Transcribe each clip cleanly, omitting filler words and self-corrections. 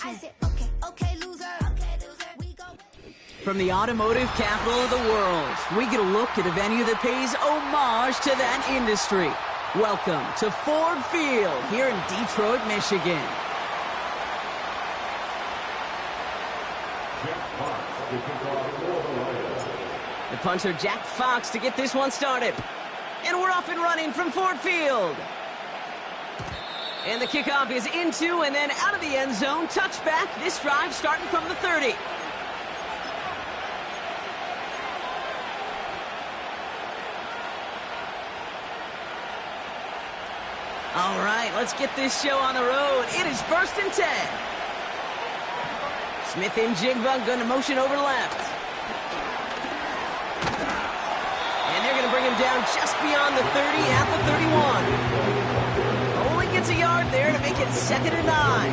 I said, okay, okay, loser. Okay, loser. We go. From the automotive capital of the world, we get a look at a venue that pays homage to that industry. Welcome to Ford Field here in Detroit, Michigan. The punter, Jack Fox, to get this one started. And we're off and running from Ford Field. And the kickoff is into and then out of the end zone. Touchback, this drive starting from the 30. All right, let's get this show on the road. It is 1st and 10. Smith and Jigba going to motion over left. And they're going to bring him down just beyond the 30 at the 31. Only gets a yard there to make it 2nd and 9.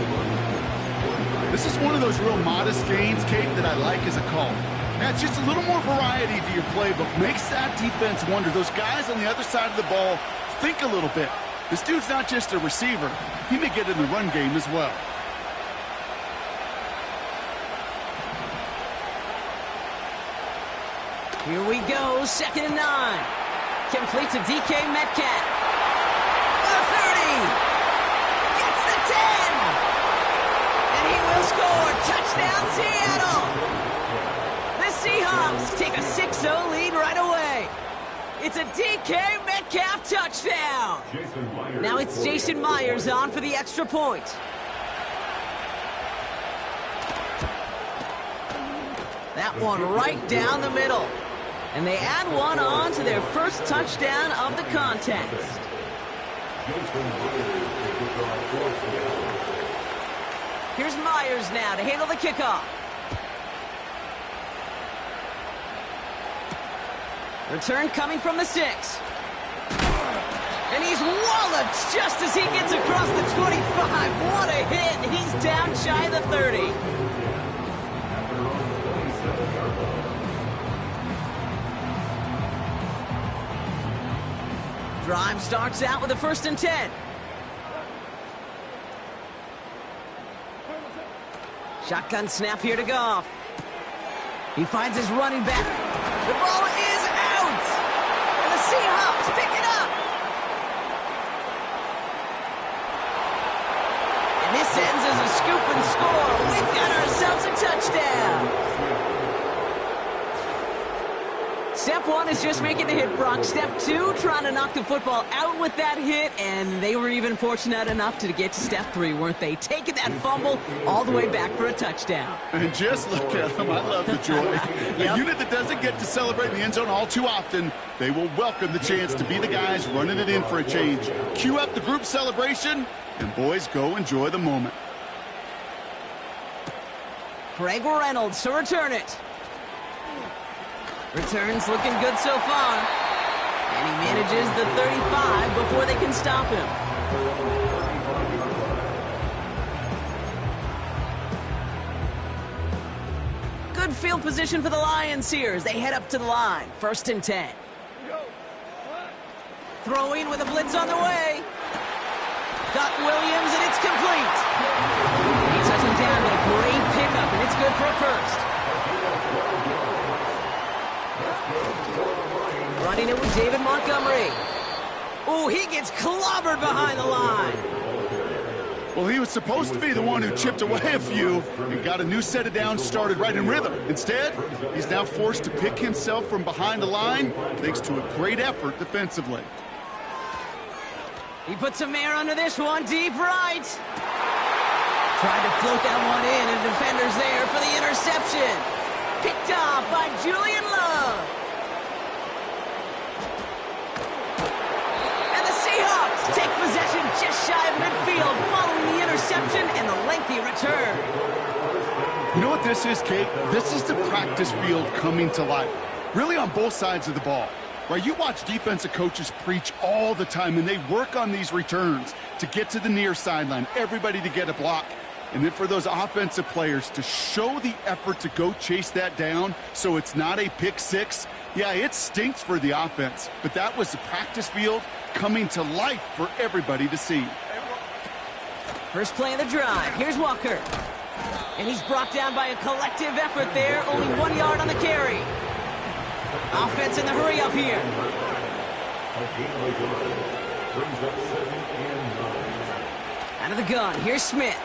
This is one of those real modest gains, Kate, that I like as a call. Now, it's just a little more variety to your playbook. Makes that defense wonder. Those guys on the other side of the ball think a little bit. This dude's not just a receiver. He may get in the run game as well. Here we go, 2nd and 9. Complete to DK Metcalf. The 30. Gets the 10. And he will score. Touchdown, Seattle. The Seahawks take a 6-0 lead right away. It's a DK Metcalf touchdown. Now it's Jason Myers on for the extra point. That one right down the middle. And they add one on to their first touchdown of the contest. Here's Myers now to handle the kickoff. Return coming from the 6. And he's walloped just as he gets across the 25. What a hit. He's down shy of the 30. Drive starts out with a 1st and 10. Shotgun snap here to Goff. He finds his running back. The ball is out! And the Seahawks pick it up! And this ends as a scoop and score. We've got ourselves a touchdown! Step 1 is just making the hit, Brock. Step 2, trying to knock the football out with that hit, and they were even fortunate enough to get to step 3, weren't they? Taking that fumble all the way back for a touchdown. And just look at them. I love the joy. A unit that doesn't get to celebrate in the end zone all too often, they will welcome the chance to be the guys running it in for a change. Cue up the group celebration, and boys, go enjoy the moment. Craig Reynolds to return it. Returns looking good so far. And he manages the 35 before they can stop him. Good field position for the Lions here as they head up to the line. 1st and 10. Throwing with a blitz on the way. Got Williams, and it's complete. He touches him down with a great pickup, and it's good for a first. Running it with David Montgomery. Oh, he gets clobbered behind the line. Well, he was supposed to be the one who chipped away a few and got a new set of downs started right in rhythm. Instead, he's now forced to pick himself from behind the line thanks to a great effort defensively. He puts some air under this one, deep right. Tried to float that one in, and the defender's there for the interception. Picked off by Julian Love. And the Seahawks take possession just shy of midfield following the interception and the lengthy return. You know what this is, Kate? This is the practice field coming to life. Really on both sides of the ball. Right, you watch defensive coaches preach all the time, and they work on these returns to get to the near sideline, everybody to get a block. And then for those offensive players to show the effort to go chase that down so it's not a pick six. Yeah, it stinks for the offense, but that was the practice field coming to life for everybody to see. First play of the drive. Here's Walker. And he's brought down by a collective effort there. Only 1 yard on the carry. Offense in the hurry up here. Out of the gun, here's Smith.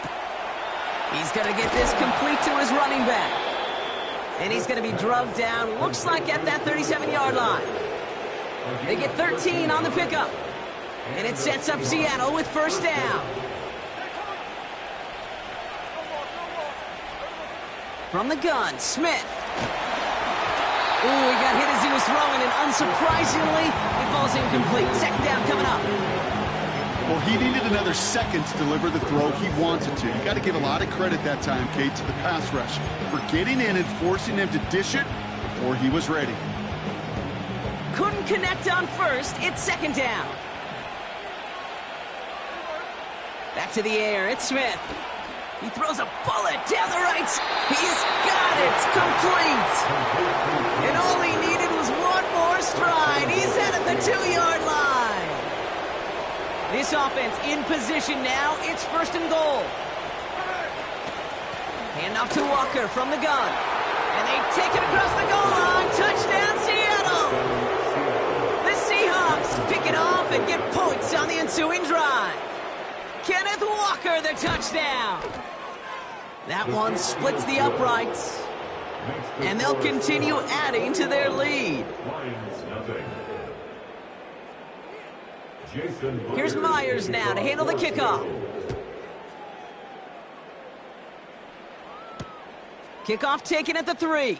He's going to get this complete to his running back. And he's going to be drugged down, looks like at that 37-yard line. They get 13 on the pickup. And it sets up Seattle with first down. From the gun, Smith. Ooh, he got hit as he was throwing, and unsurprisingly, it falls incomplete. Second down coming up. Well, he needed another second to deliver the throw he wanted to. You got to give a lot of credit that time, Kate, to the pass rush for getting in and forcing him to dish it before he was ready. Couldn't connect on first. It's second down. Back to the air. It's Smith. He throws a bullet down the right. He's got it. Complete. And all he needed was one more stride. He's out at the 2-yard line. This offense in position now. It's first and goal. Hand off to Walker from the gun. And they take it across the goal line. Touchdown, Seattle. The Seahawks pick it off and get points on the ensuing drive. Kenneth Walker, the touchdown. That one splits the uprights. And they'll continue adding to their lead. Here's Myers now to handle the kickoff. Kickoff taken at the 3.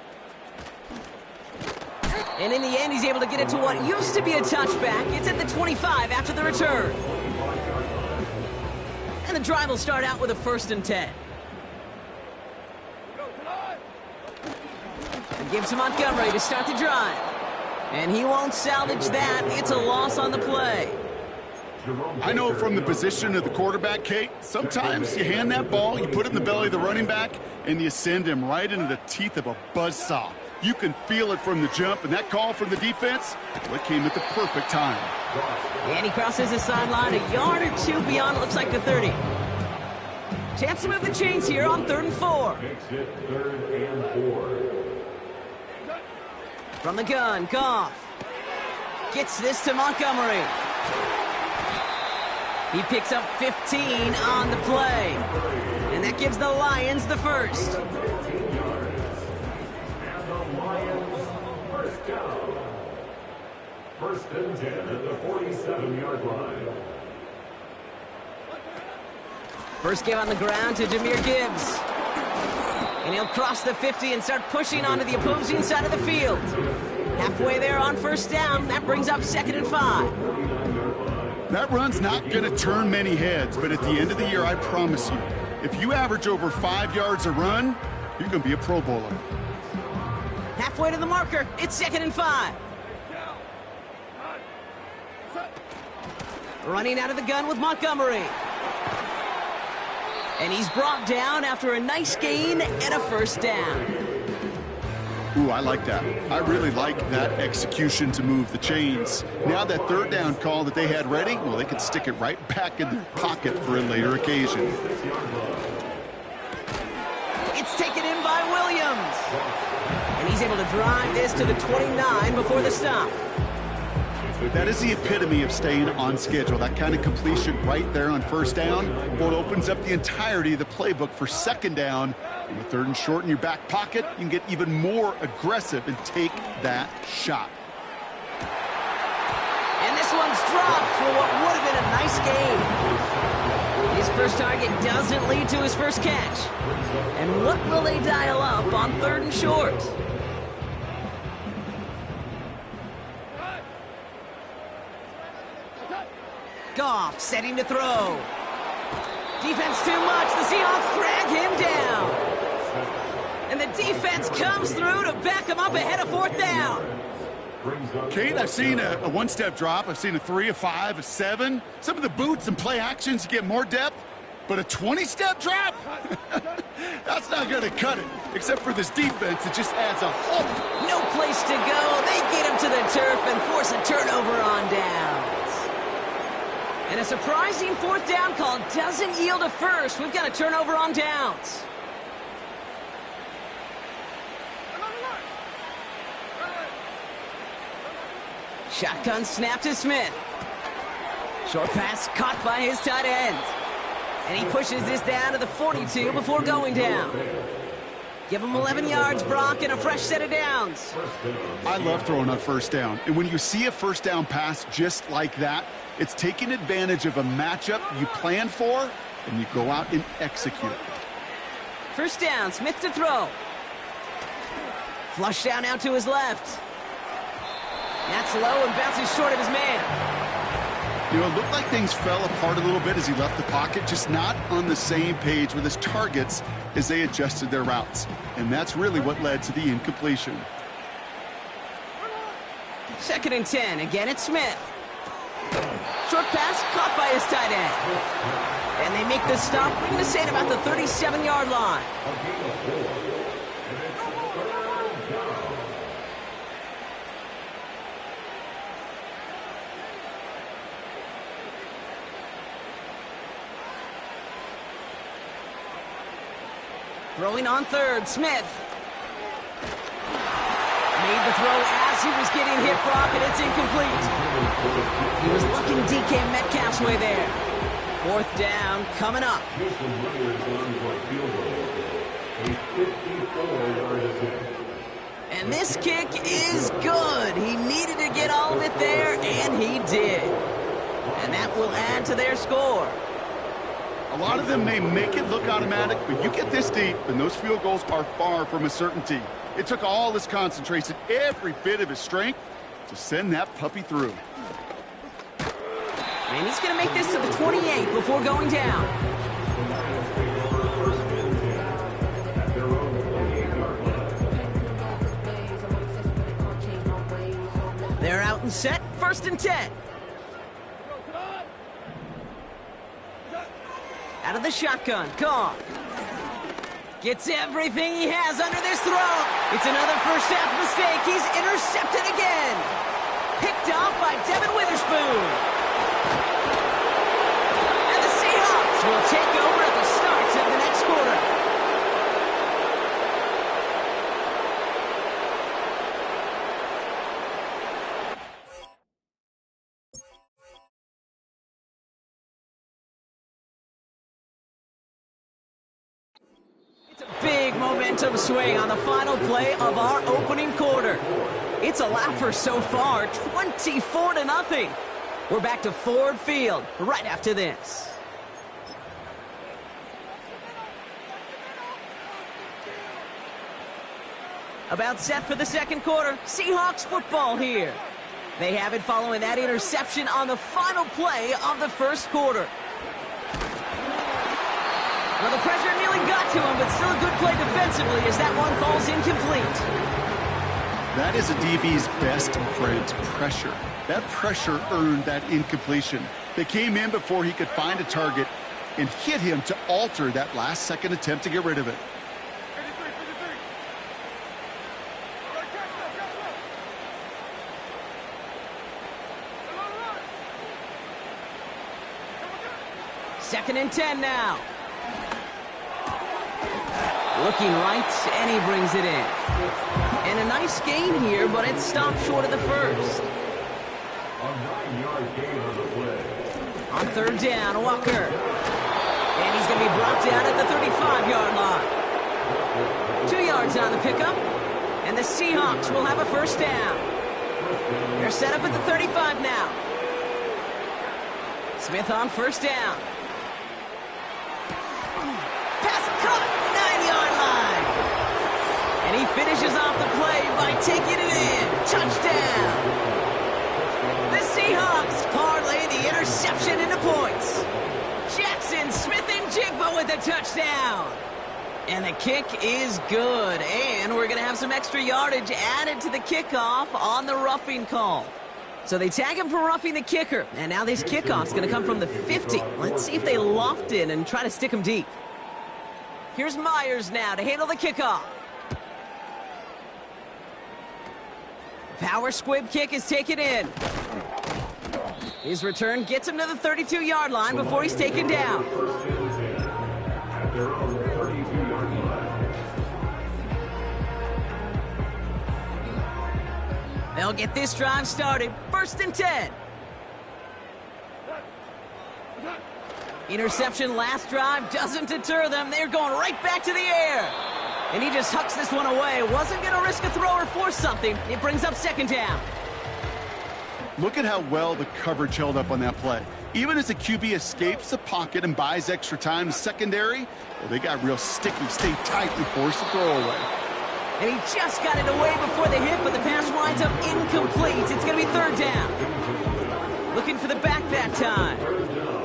And in the end, he's able to get it to what used to be a touchback. It's at the 25 after the return. And the drive will start out with a 1st and 10. And gives to Montgomery to start the drive. And he won't salvage that. It's a loss on the play. I know from the position of the quarterback, Kate, sometimes you hand that ball, you put it in the belly of the running back, and you send him right into the teeth of a buzzsaw. You can feel it from the jump, and that call from the defense, well, it came at the perfect time. And he crosses the sideline a yard or 2 beyond, it looks like the 30. Chance to move the chains here on 3rd and 4. Makes it 3rd and 4. From the gun, Goff gets this to Montgomery. He picks up 15 on the play. And that gives the Lions the first. And the Lions first down. 1st and 10 at the 47-yard line. First give on the ground to Jahmyr Gibbs. And he'll cross the 50 and start pushing onto the opposing side of the field. Halfway there on 1st down. That brings up 2nd and 5. That run's not going to turn many heads, but at the end of the year, I promise you, if you average over 5 yards a run, you're going to be a Pro Bowler. Halfway to the marker. It's 2nd and 5. Running out of the gun with Montgomery. And he's brought down after a nice gain and a 1st down. Ooh, I like that. I really like that execution to move the chains. Now that 3rd down call that they had ready, well, they could stick it right back in their pocket for a later occasion. It's taken in by Williams. And he's able to drive this to the 29 before the stop. That is the epitome of staying on schedule. That kind of completion right there on 1st down. Well, it opens up the entirety of the playbook for 2nd down. With 3rd and short in your back pocket, you can get even more aggressive and take that shot. And this one's dropped for what would have been a nice gain. His first target doesn't lead to his first catch. And what will they dial up on 3rd and short? Goff setting to throw. Defense too much. The Seahawks drag him down. And the defense comes through to back him up ahead of 4th down. Kate, I've seen a 1-step drop. I've seen a 3, a 5, a 7. Some of the boots and play actions, you get more depth. But a 20-step drop? That's not going to cut it. Except for this defense, it just adds a whole... No place to go. They get him to the turf and force a turnover on downs. And a surprising 4th down call doesn't yield a first. We've got a turnover on downs. Shotgun snap to Smith. Short pass caught by his tight end. And he pushes this down to the 42 before going down. Give him 11 yards, Brock, and a fresh set of downs. I love throwing on first down. And when you see a first down pass just like that, it's taking advantage of a matchup you plan for, and you go out and execute. First down, Smith to throw. Flush down out to his left. That's low and bounces short of his man. You know, it looked like things fell apart a little bit as he left the pocket, just not on the same page with his targets as they adjusted their routes. And that's really what led to the incompletion. 2nd and 10. Again, it's Smith. Short pass caught by his tight end. And they make the stop. We're going to say at about the 37-yard line. Throwing on 3rd, Smith. Made the throw as he was getting hit, Brock, and it's incomplete. He was looking DK Metcalf's way there. 4th down coming up. And this kick is good. He needed to get all of it there, and he did. And that will add to their score. A lot of them may make it look automatic, but you get this deep, and those field goals are far from a certainty. It took all his concentration, every bit of his strength, to send that puppy through. And he's going to make this to the 28 before going down. They're out and set, 1st and 10. Out of the shotgun, Goff. Gets everything he has under this throw. It's another first half mistake. He's intercepted again. Picked off by Devin Witherspoon. And the Seahawks will take over at the start of the next quarter. It's a big momentum swing on the final play of our opening quarter. It's a laugher so far, 24-0. We're back to Ford Field right after this. About set for the 2nd quarter. Seahawks football here. They have it following that interception on the final play of the 1st quarter. Well, the pressure nearly got to him, but still a good play defensively as that one falls incomplete. That is a DB's best friend, pressure. That pressure earned that incompletion. They came in before he could find a target and hit him to alter that last-second attempt to get rid of it. Second and 10 now. Looking right, and he brings it in. And a nice gain here, but it stopped short of the 1st. A 9-yard gain on the play. On 3rd down, Walker. And he's going to be brought down at the 35-yard line. 2 yards on the pickup, and the Seahawks will have a 1st down. They're set up at the 35 now. Smith on 1st down. Pass caught, 9-yard line. And he finishes off the play by taking it in. Touchdown. The Seahawks parlay the interception into points. Jackson Smith-Njigba with a touchdown. And the kick is good. And we're going to have some extra yardage added to the kickoff on the roughing call. So they tag him for roughing the kicker. And now this kickoff's going to come from the 50. Let's see if they loft in and try to stick him deep. Here's Myers now to handle the kickoff. Power squib kick is taken in. His return gets him to the 32-yard line before he's taken down. They'll get this drive started. 1st first and 10. Interception last drive doesn't deter them. They're going right back to the air. And he just hucks this one away. Wasn't going to risk a throw or force something. It brings up second down. Look at how well the coverage held up on that play. Even as the QB escapes the pocket and buys extra time, secondary, well, they got real sticky, stay tight, and force the throw away. And he just got it away before the hit, but the pass winds up incomplete. It's going to be third down. Looking for the back that time.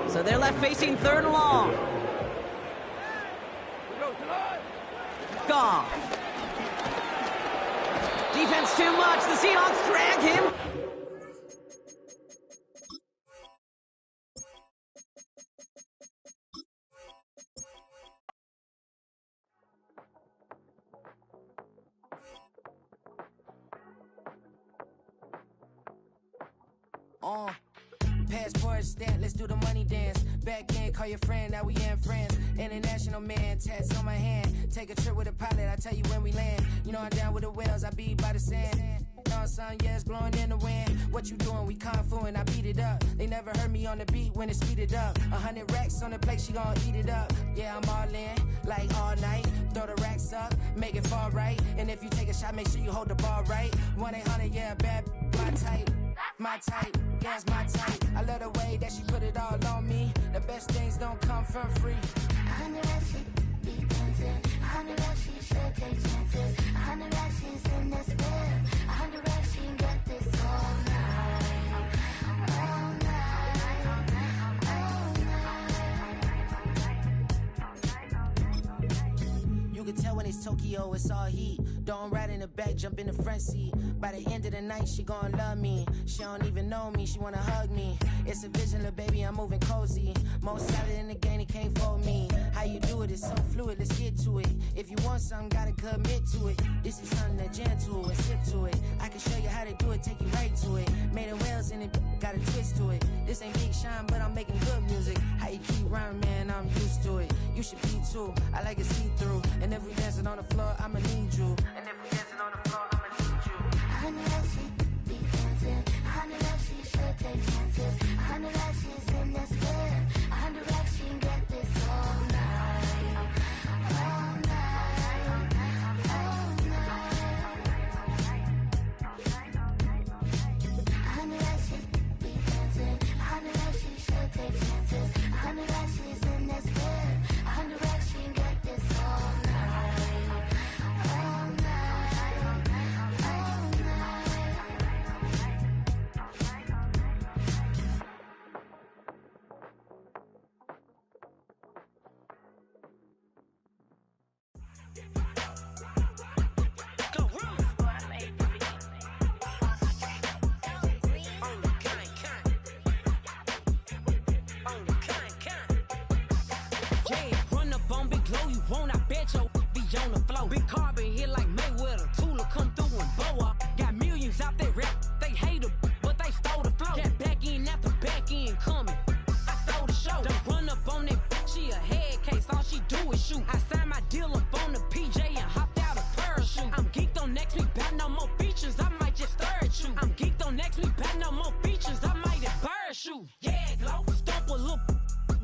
So they're left facing third and long. Gone. Defense too much. The Seahawks drag him. Passport stamp, let's do the money dance. Back in, call your friend, now we ain't friends. International man, tats on my hand. Take a trip with a pilot, I tell you when we land. You know I'm down with the whales, I be by the sand. Sun, yeah, it's blowing in the wind. What you doing? We kung fu and I beat it up. They never heard me on the beat when it speeded up. 100 racks on the plate, she gon' eat it up. Yeah, I'm all in, like all night. Throw the racks up, make it fall right. And if you take a shot, make sure you hold the ball right. 1-800, yeah, bad, my type. My type, yeah, it's my type. I love the way that she put it all on me. The best things don't come for free. 100 racks, she be dancing. 100 racks, she should take chances. 100 racks, she's in this bed. 100 racks, she can get this all night. All night. All night. You can tell when it's Tokyo, it's all heat. Don't ride in the back, jump in the front seat. By the end of the night, she gon' love me. She don't even know me, she wanna hug me. It's a vision, little baby, I'm moving cozy. Most solid in the game, it can't fold me. How you do it, it's so fluid, let's get to it. If you want something, gotta commit to it. This is something that gentle and sip to it. I can show you how to do it, take you right to it. Made of whales in it, got a twist to it. This ain't Big Sean, but I'm making good music. How you keep rhyming, man, I'm used to it. You should be too, I like it see-through. And if we dancing on the floor, I'ma need you. And if we dancing on the floor, I'ma need you. 100 racks, she be dancing. 100 racks, she should take chances. 100 racks, she's in this bed. 100 racks, she can get this all night. All night. All night. 100 racks, she be dancing. 100 racks, she should take chances. 100 racks, she's in this bed. 100 racks, she can get this all night. All night. All night. Yeah, run up on Big Glow, you won't, I bet your be on the floor. Big Carbon here like Mayweather, Tula come through and blow up. Got millions out there rap, they hate her, but they stole the flow. Got back in after back end coming, I stole the show. Don't run up on that, she a head case, all she do is shoot. I signed my deal up on the PJ and hopped out a parachute. I'm geeked on next week, bout no more features, I might just stir at you. I'm geeked on next week, bout no more features, I might embarrass you. Yeah, Glow, stomp a little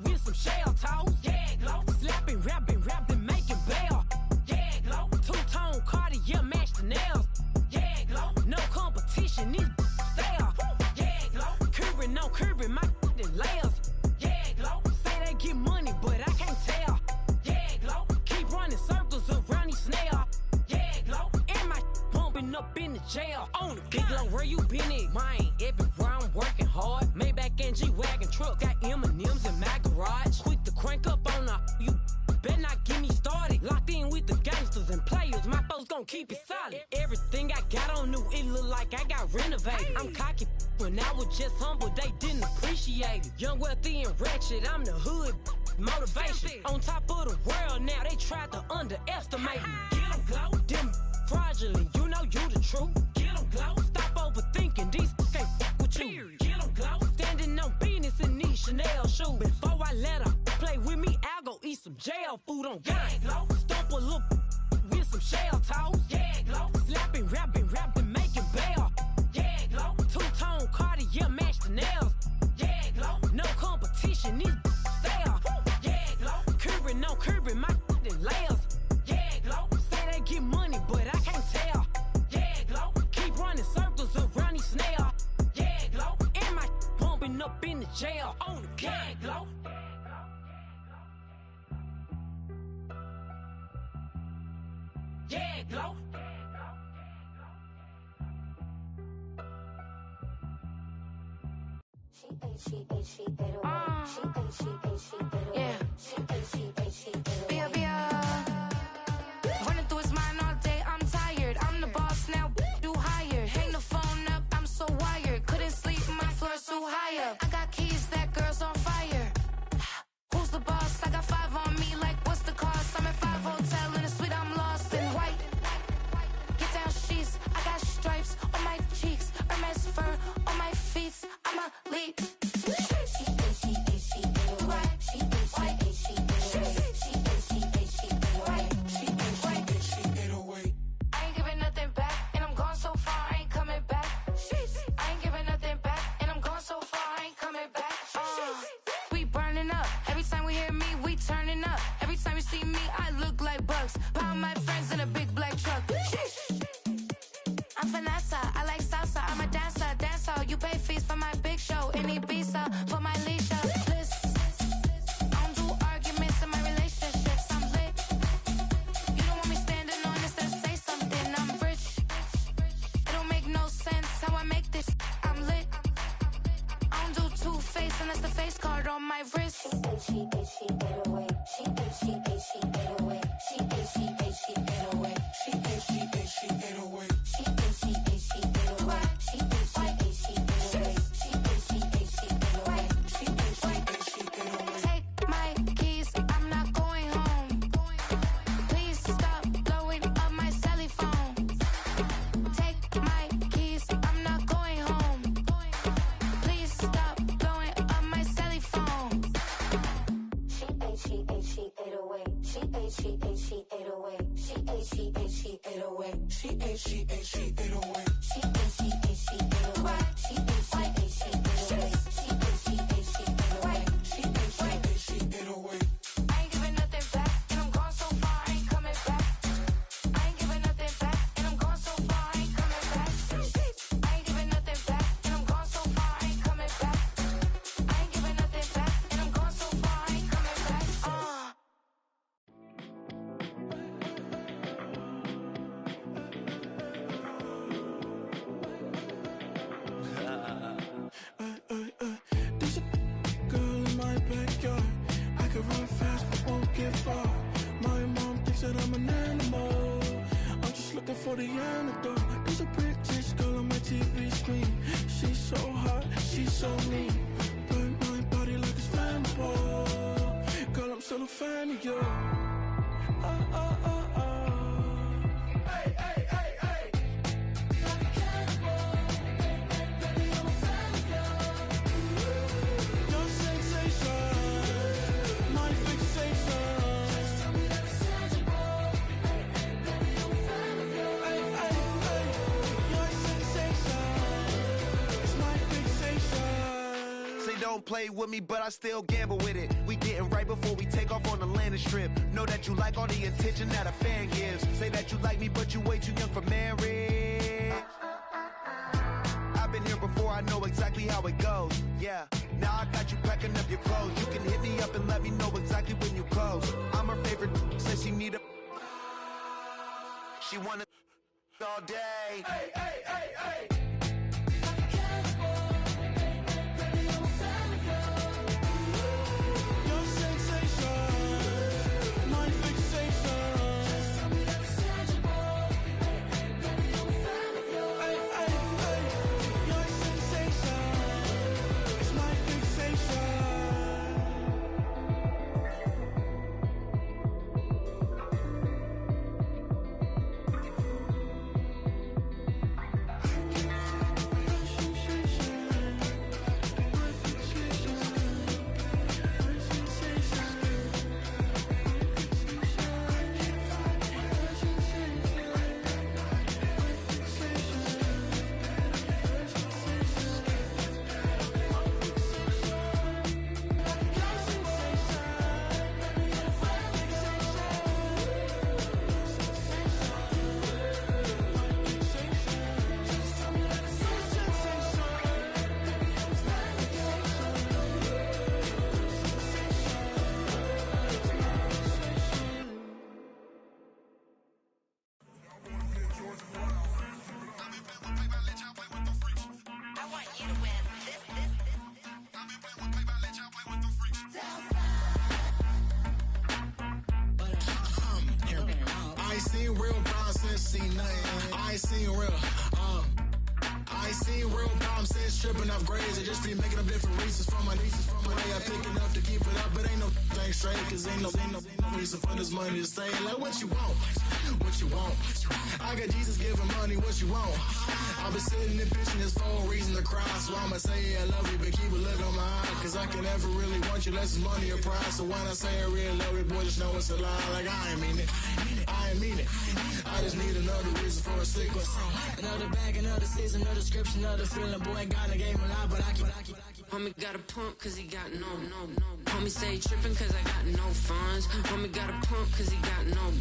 with some shell toes. Yeah, Glow, slapping, rapping, making bail. Yeah, Glow, two-tone Cartier match the nails. Yeah, Glow, no competition, these stale. Yeah, Glow, curving on curving, my layers. Yeah, Glow, say they get money, but I can't tell. Yeah, Glow, keep running circles around these snails. Yeah, Glow, and my bumping up in the jail. On the Big Glow, where you been at? Mine, everywhere I'm working hard. Maybach and G-Wagon truck, got M&M's in my garage. Quick to crank up on her, you better not get me started. Locked in with the gangsters and players, my folks gon' keep it solid. Everything I got on new, it look like I got renovated. I'm cocky when I was just humble, they didn't appreciate it. Young, wealthy, and ratchet, I'm the hood motivation. On top of the world now, they tried to underestimate me. Get 'em, Glow, them fraudulent, you know you the truth. Get 'em, Glow, stop overthinking, these can't fuck with you. Get 'em, Glow, standing on business in these Chanel shoes. Before I let her play with me, I'll go eat some jail food on God. Glow, stomp a little with some shell toes. Yeah, Glow, slapping, rapping, making bail. Yeah, Glow, two-tone Cartier jail on the gag glow. Yeah, glow. Running through his mind all day, I'm tired. I'm the boss now, do higher. Hang the phone up, I'm so wired. Couldn't sleep, my floor's so high up. I got keys, that girl's on fire. Who's the boss? I got 5 on me, like what's the cost? I'm at 5 hotel in a suite, I'm lost in white. Get down sheets, I got stripes on my cheeks. Hermes fur on my feet, I'm a lead. Pound my friends in a big black truck. I'm Vanessa, I like salsa. I'm a dancer, dance all. You pay fees for my big show in Ibiza for my leisure. I don't do arguments in my relationships. I'm lit. You don't want me standing on this, then say something. I'm rich. It don't make no sense how I make this. I'm lit. I don't do two-face unless the face card on my wrist. She get away. She get away. Take my keys, I'm not going home. Please stop blowing up my celly phone. Take my keys, I'm not going home. Please stop blowing up my celly phone. She ate away. She ate away. She ate away. She ate away. I ain't giving nothing back, and I'm gone so far, I ain't coming back. I ain't giving nothing back, and I'm gone so far, I ain't coming back. I ain't giving nothing back, and I'm gone so far, I ain't coming back. I ain't giving nothing back, and I'm gone so far, I ain't coming back. There's a girl in my backyard. I can run fast but won't get far. My mom thinks that I'm an animal. I'm just looking for the antidote. There's a British girl on my TV screen. She's so hot, she's so mean. Burn my body like it's flammable. Girl, I'm still a fan of you. Your sensation, my fixation. Your sensation is my fixation. Say don't play with me, but I still gamble with it. We getting right before we take off on the landing strip. Know that you like all the attention that a fan gives. Say that you like me, but you way too young for marriage. I've been here before, I know exactly how it goes. Yeah, now I got you packing up your clothes. You can hit me up and let me know exactly when you close. I'm her favorite, says she need a. She wanna all day. Your sensation, my fixation. Your sensation is my fixation. I can ain't seen real problems since seen nothing. I ain't seen real, I ain't seen real problems since tripping off grades. I just be making up different reasons for my nieces. From my way I pick enough to keep it up, but ain't no thing straight. Cause ain't no reason for this money to stay. Like what you want, what you want. I got Jesus giving money, what you want. I've been sitting and pitching this for a reason to cry. So I'ma say yeah, I love you, but keep a look on my eye. Cause I can never really want you unless it's money or pride. So when I say I really love you, boy, just know it's a lie. Like I ain't mean it, I ain't mean it. I just need another reason for a sequence. Another bag, another season, another description, another feeling. Boy, God, I gave him a lot, but I keep. Homie got a pump cause he got no. Homie stay trippin' cause I got no funds. Homie got a pump cause he got no.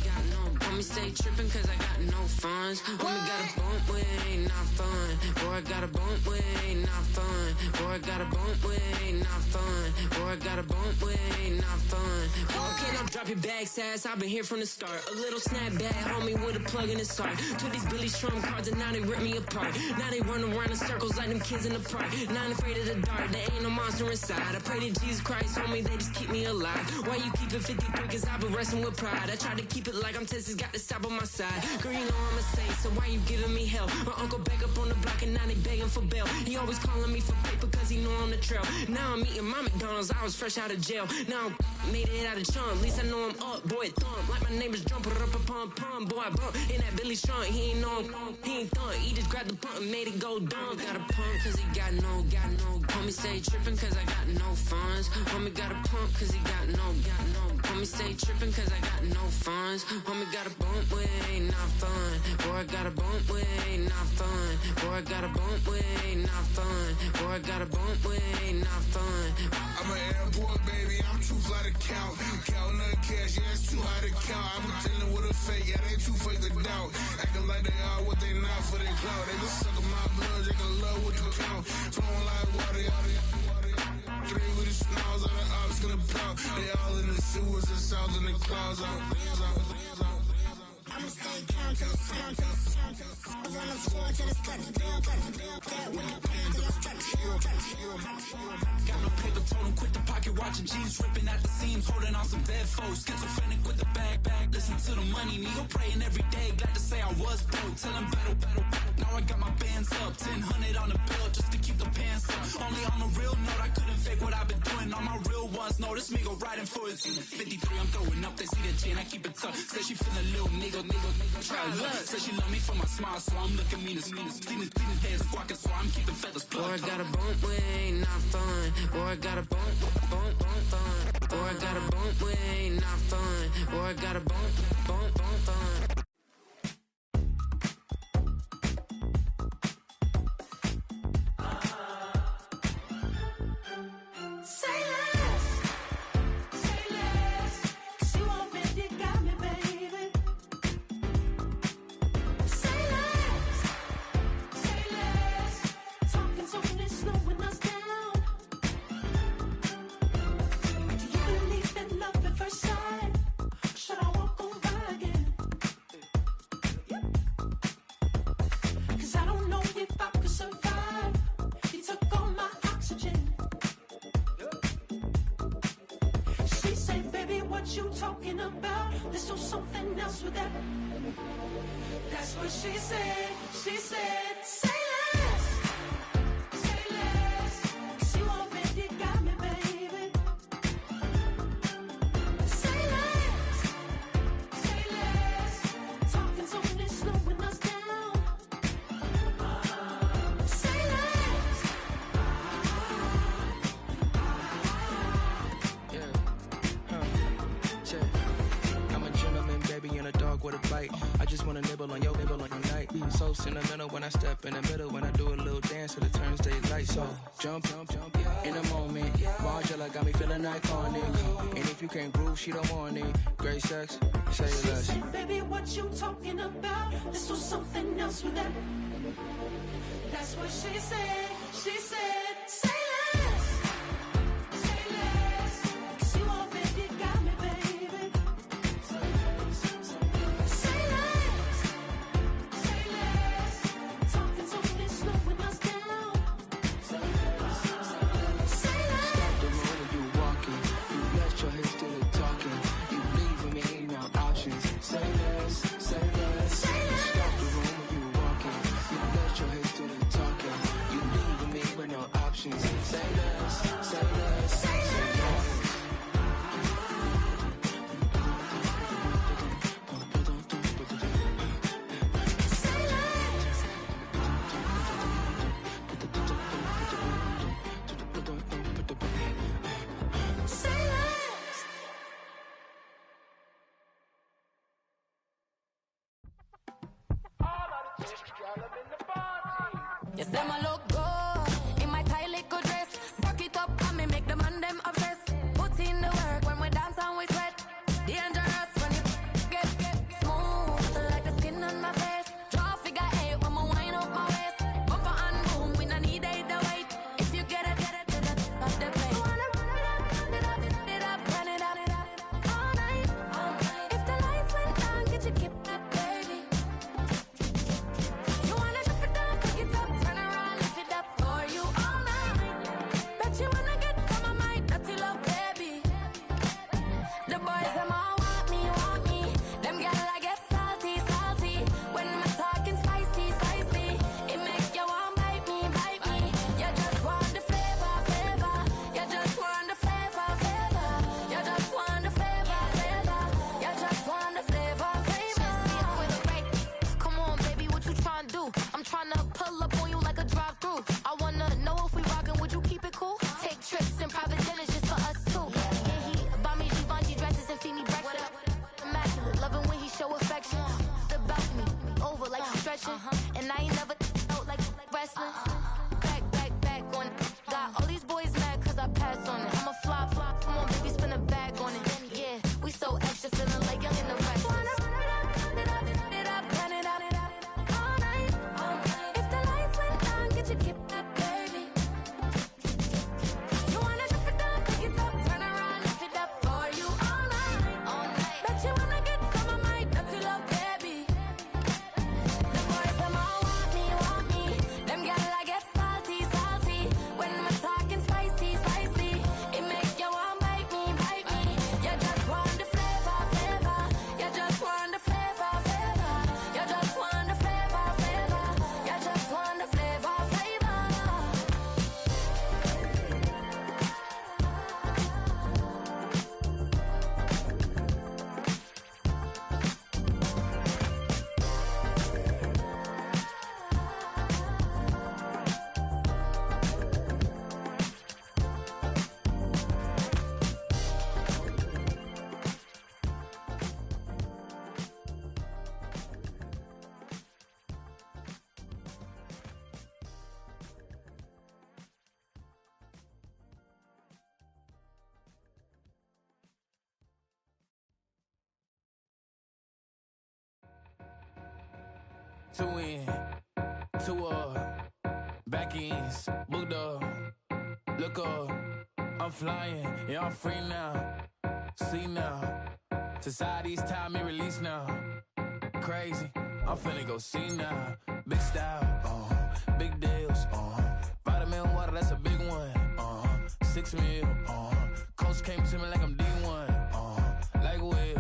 Homie stay trippin' cause I got no funds. Homie got a bump with it ain't not fun. Boy, I got a bump with it ain't not fun. Boy, I got a bump with it ain't not fun. Boy, I got a bump with it ain't not fun. Okay, now drop your bag, sass. I've been here from the start. A little snapback, homie, with a plug in his heart. Took these Billy Strum cards and now they rip me apart. Now they run around in circles like them kids in the park. Not afraid of the dark, there ain't no monster inside. I pray to Jesus Christ, homie, they just keep me alive. Why you keep it 53? Cause I've been wrestling with pride. I try to keep it like I'm Texas, got the stop on my side. Girl, you know I'm a saint, so why you giving me hell? My uncle back up on the block and now they begging for bail. He always calling me for paper cause he know I'm the trail. Now I'm eating my McDonald's, I was fresh out of jail. Now I made it out of chum, at least I know I'm up, boy, thump. Like my neighbors jumping up a pum, boy, I bump. In that Billy Strong, he ain't know him, he ain't thump. He just grabbed the pump and made it go dumb. Got a pump cause he got no. Homie stay trippin' cause I got no funds. Homie got a pump cause he got no. Homie stay trippin' cause I got no funds. Homie got a bump with it ain't not fun. Boy, I got a bump with it ain't not fun. Boy, I got a bump with it ain't not fun. Boy, I got a bump with it ain't not fun. I'm an airport baby, I'm too fly to count. Counting the cash, yeah, it's too high to count. I'm dealing with a fake, yeah, they too fake to doubt. Acting like they are what they not for their clout. They just sucking my blood, they can love what you count. Flowing like water, three with the smiles on the ops gonna pop. They all in the sewers and south in the clouds out. I'ma stay down to the sound, to the sound, to the sound. On the floor to the steps, build, that with the pan to the steps. Got no paper, told him quit the pocket, watching jeans ripping at the seams, holding on some dead foes. Schizophrenic with the bag, listen to the money, nigga praying every day. Glad to say I was broke, tell him battle. Now I got my bands up, 1000 on the bill just to keep the pants up. Only on a real note, I couldn't fake what I've been doing. All my real ones know this nigga riding for his 53, I'm throwing up, they see the chain, I keep it tough. Say she feeling little nigga, try luck. Say she love me for my smile, so I'm looking mean as mean. Seen his days squawking, so I'm keeping feathers plucked. Boy, I got a bump with it ain't not fun. Boy, I got a bump fun. Boy, I got a bump with it ain't not fun. Boy, I got a bump fun. That's what she said. She said, say less. Say less. 'Cause you already got me, baby. Say less. Say less. Talking's only slowing us down. Say less. I'm a gentleman, baby, and a dog with a bite. I just wanna nibble on your night. So sentimental when I step in the middle. When I do a little dance, till it turns daylight. So jump, in a moment. Margella got me feeling iconic. And if you can't groove, she don't want it. Great sex, say less. She said, baby, what you talking about? Let's do something else with that. That's what she said. She said, say less. Say less. 'Cause you already got me, baby. Say less. Say less. Talking's only slowing us down. Say less. Stop the road when you walking. You let your history talking. You leaving me ain't no options. Say less. You say my look good in my tight little dress. Fuck it up and me make the man them obsessed. Put in the work when we dance and we sweat. Dangerous when you get smooth like the skin on my face. Draw figure 8 when we wind up my waist. Bumper and boom, we no need either wait. If you get it, off the plate. You wanna run it up, run it up, all night. If the lights went down, get your keep that baby. You wanna drop it down, pick it up, turn around, lift it up for you all night. Bet you wanna get some of my dirty love, baby. The boys them all want me. Them gyal I get salty. When I'm talking spicy. It make you want bite me. You just want the flavor. You just want the flavor. You just want the flavor. You just want the flavor. See it with a break. Come on, baby, what you tryna do? I'm tryna pull up on you like a drive-through. I wanna know if we rockin', would you keep it cool? Take trips in private dinners just for us two. Yeah, he buy me Givenchy dresses and feed me breakfast. Immaculate, loving when he show affection. The balcony, over like stretching. And I ain't never out like wrestling. Back on it. Got all these boys mad cause I pass on it. I'm a flop. Come on, baby, spin a bag on it. Yeah, we so extra, feeling like young in the rest. Run it up, all night. If the lights went down, get your keep that baby. You wanna drop it down, pick it up, turn around, lift it up for you all night. Bet you wanna get some of my dirty love, baby. The boys them all want me. Them gyal I get salty. When I'm talking spicy. It make you want bite me. You just want the flavor. You just want the flavor. You just want the flavor. You just want the flavor. Two in, two up, back ends, booked up, look up, I'm flying, yeah, I'm free now, see now, society's time me release now, crazy, I'm finna go see now, big style, big deals, vitamin water, that's a big one, 6 mil, coach came to me like I'm D1, like Will,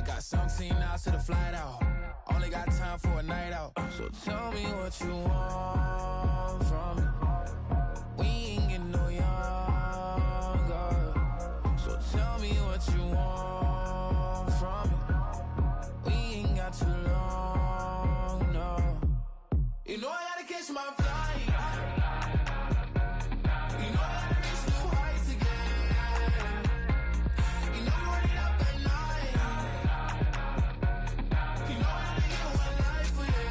got 17 hours to the flight out. Only got time for a night out. So tell me what you want from me. We ain't getting no younger. So tell me what you want from me. We ain't got too long, no. You know I gotta catch my flight. You know I gotta reach new heights again. You know we're running up at night. You know I gotta get one life for this.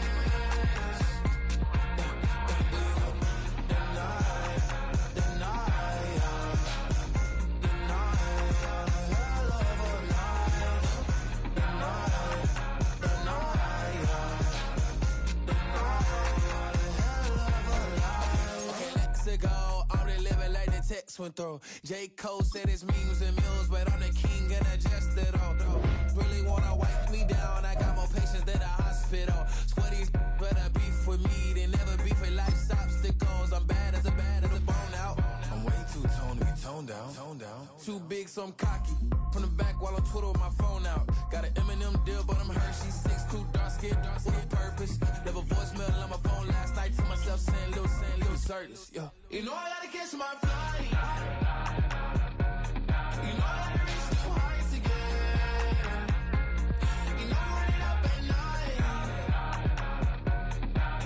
Text went through. J. Cole said it's memes and mills, but I'm the king and I just it all. Really wanna wipe me down, I got more patience than a hospital. Sweaty better beef with me than never beef with life's obstacles. I'm bad as a bone out. I'm way too toned to be toned down. Too big, so I'm cocky. From the back while on Twitter with my phone out. Got an Eminem deal, but I'm Hershey. 6'2", dark skin, with purpose. Never voicemail on my phone last night to myself saying little Curtis, yeah. You know I gotta catch my flight. You know I gotta reach new heights again. You know I'm running up at night.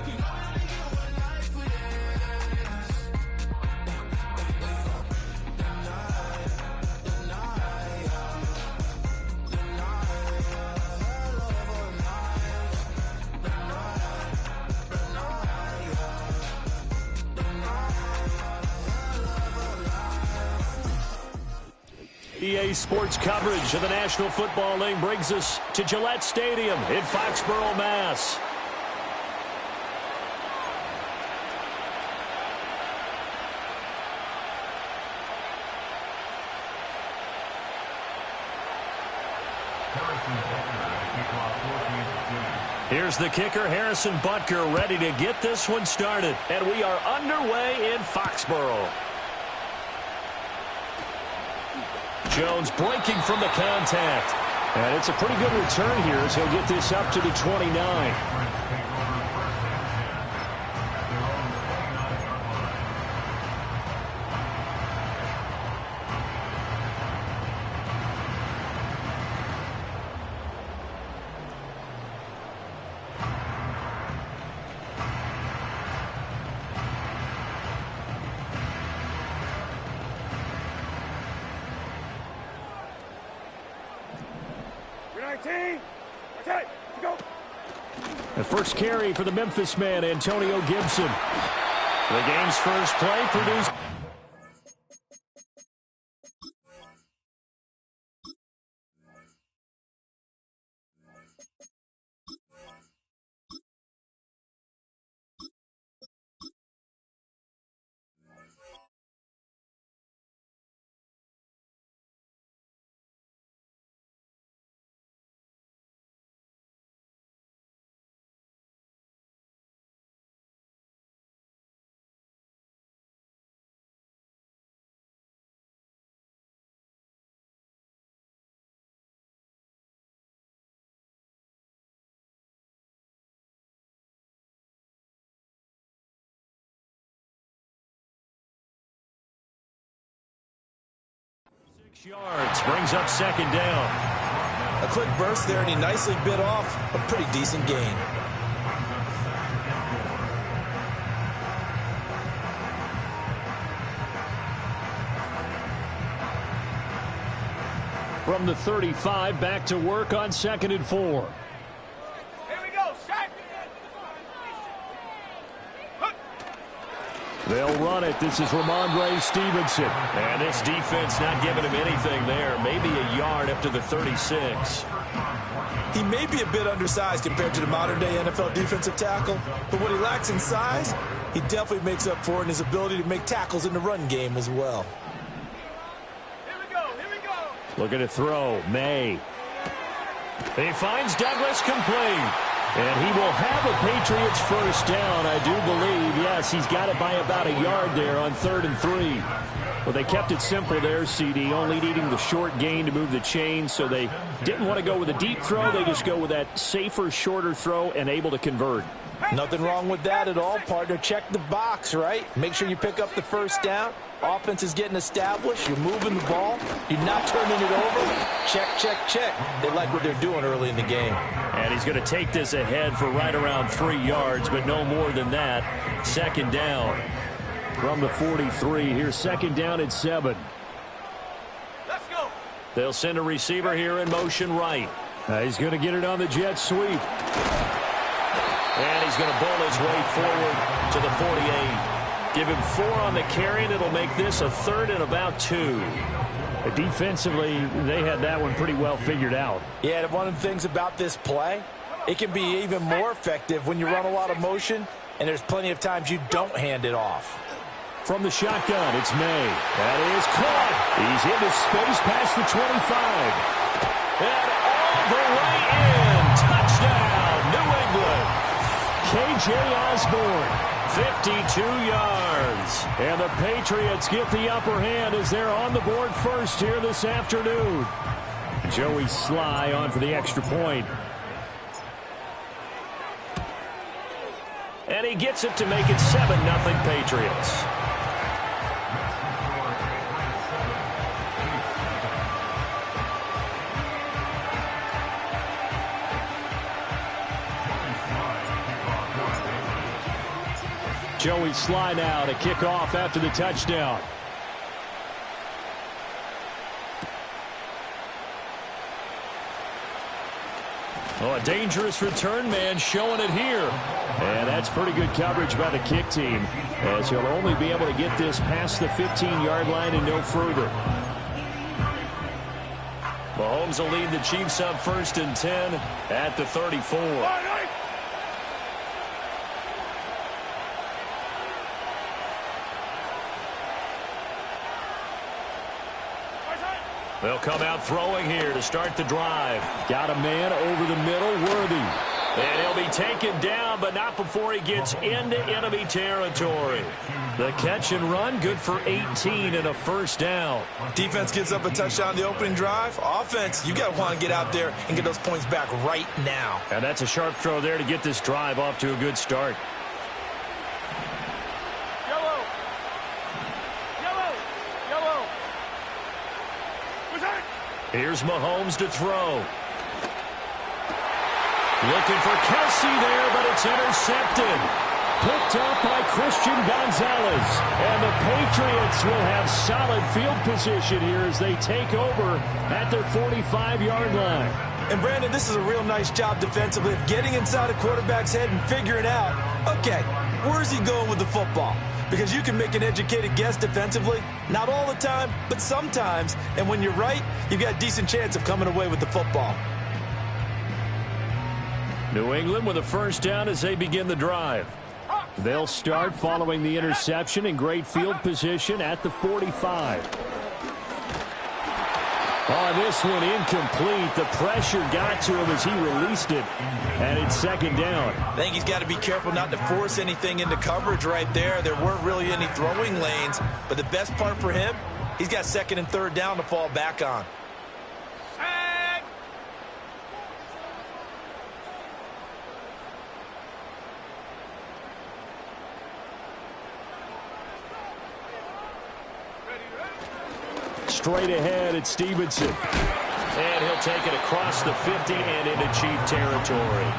You know I gotta get one life for this. The night, EA Sports coverage of the National Football League brings us to Gillette Stadium in Foxborough, Mass. Here's the kicker, Harrison Butker, ready to get this one started. And we are underway in Foxborough. Jones breaking from the contact. And it's a pretty good return here as he'll get this up to the 29. The first carry for the Memphis man, Antonio Gibson. The game's first play produced. Yards brings up second down. A quick burst there, and he nicely bit off a pretty decent gain. From the 35, back to work on 2nd and 4. They'll run it. This is Ramondre Stevenson. And this defense not giving him anything there. Maybe a yard up to the 36. He may be a bit undersized compared to the modern-day NFL defensive tackle, but what he lacks in size, he definitely makes up for it in his ability to make tackles in the run game as well. Here we go. Looking to throw. May. He finds Douglas complete. And he will have a Patriots first down, I do believe. Yes, he's got it by about a yard there on 3rd and 3. Well, they kept it simple there, CD, only needing the short gain to move the chain, so they didn't want to go with a deep throw. They just go with that safer, shorter throw and able to convert. Nothing wrong with that at all, partner. Check the box, right? Make sure you pick up the first down. Offense is getting established. You're moving the ball. You're not turning it over. Check, check, check. They like what they're doing early in the game. And he's going to take this ahead for right around 3 yards, but no more than that. 2nd down from the 43. Here's 2nd down at 7. Let's go. They'll send a receiver here in motion right. He's going to get it on the jet sweep. And he's going to bowl his way forward to the 48. Give him 4 on the carry, and it'll make this a 3rd and about 2. Defensively, they had that one pretty well figured out. Yeah, and one of the things about this play, it can be even more effective when you run a lot of motion, and there's plenty of times you don't hand it off. From the shotgun, it's May. That is caught. He's into space past the 25. And all the way in. Touchdown, New England. K.J. Osborne. 52 yards. And the Patriots get the upper hand as they're on the board first here this afternoon. Joey Sly on for the extra point. And he gets it to make it 7-0 Patriots. Joey Sly now to kick off after the touchdown. Oh, a dangerous return man showing it here. And that's pretty good coverage by the kick team, as he'll only be able to get this past the 15-yard line and no further. Mahomes will lead the Chiefs up 1st and 10 at the 34. They'll come out throwing here to start the drive. Got a man over the middle, Worthy. And he'll be taken down, but not before he gets into enemy territory. The catch and run, good for 18 and a first down. Defense gives up a touchdown on the opening drive. Offense, you got to want to get out there and get those points back right now. And that's a sharp throw there to get this drive off to a good start. Yellow. Here's Mahomes to throw. Looking for Kelsey there, but it's intercepted. Picked up by Christian Gonzalez. And the Patriots will have solid field position here as they take over at their 45-yard line. And, Brandon, this is a real nice job defensively of getting inside a quarterback's head and figuring out, okay, where's he going with the football? Because you can make an educated guess defensively. Not all the time, but sometimes. And when you're right, you've got a decent chance of coming away with the football. New England with a first down as they begin the drive. They'll start following the interception in great field position at the 45. Oh, this one incomplete. The pressure got to him as he released it, and it's second down. I think he's got to be careful not to force anything into coverage right there. There weren't really any throwing lanes, but the best part for him, he's got 2nd and 3rd down to fall back on. Straight ahead, it's Stevenson. And he'll take it across the 50 and into Chief territory.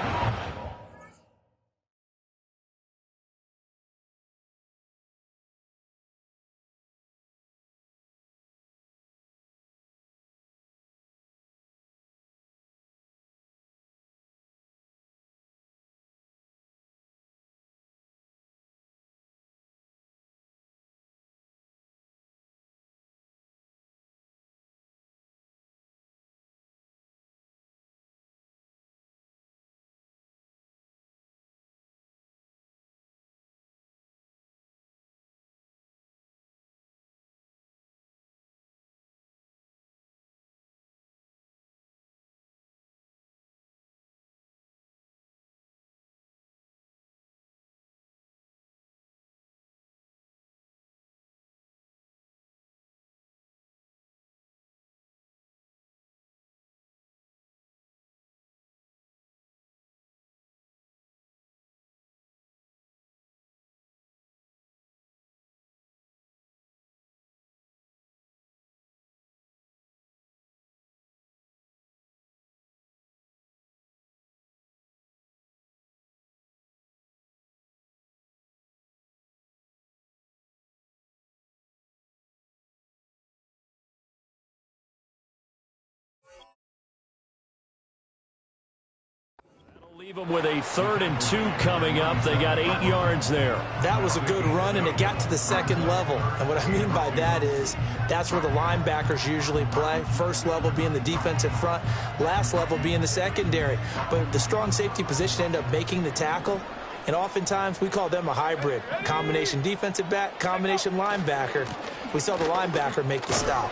Leave them with a 3rd and 2 coming up. They got 8 yards there. That was a good run, and it got to the 2nd level. And what I mean by that is that's where the linebackers usually play. First level being the defensive front, last level being the secondary. But the strong safety position ended up making the tackle. And oftentimes we call them a hybrid. Combination defensive back, combination linebacker. We saw the linebacker make the stop.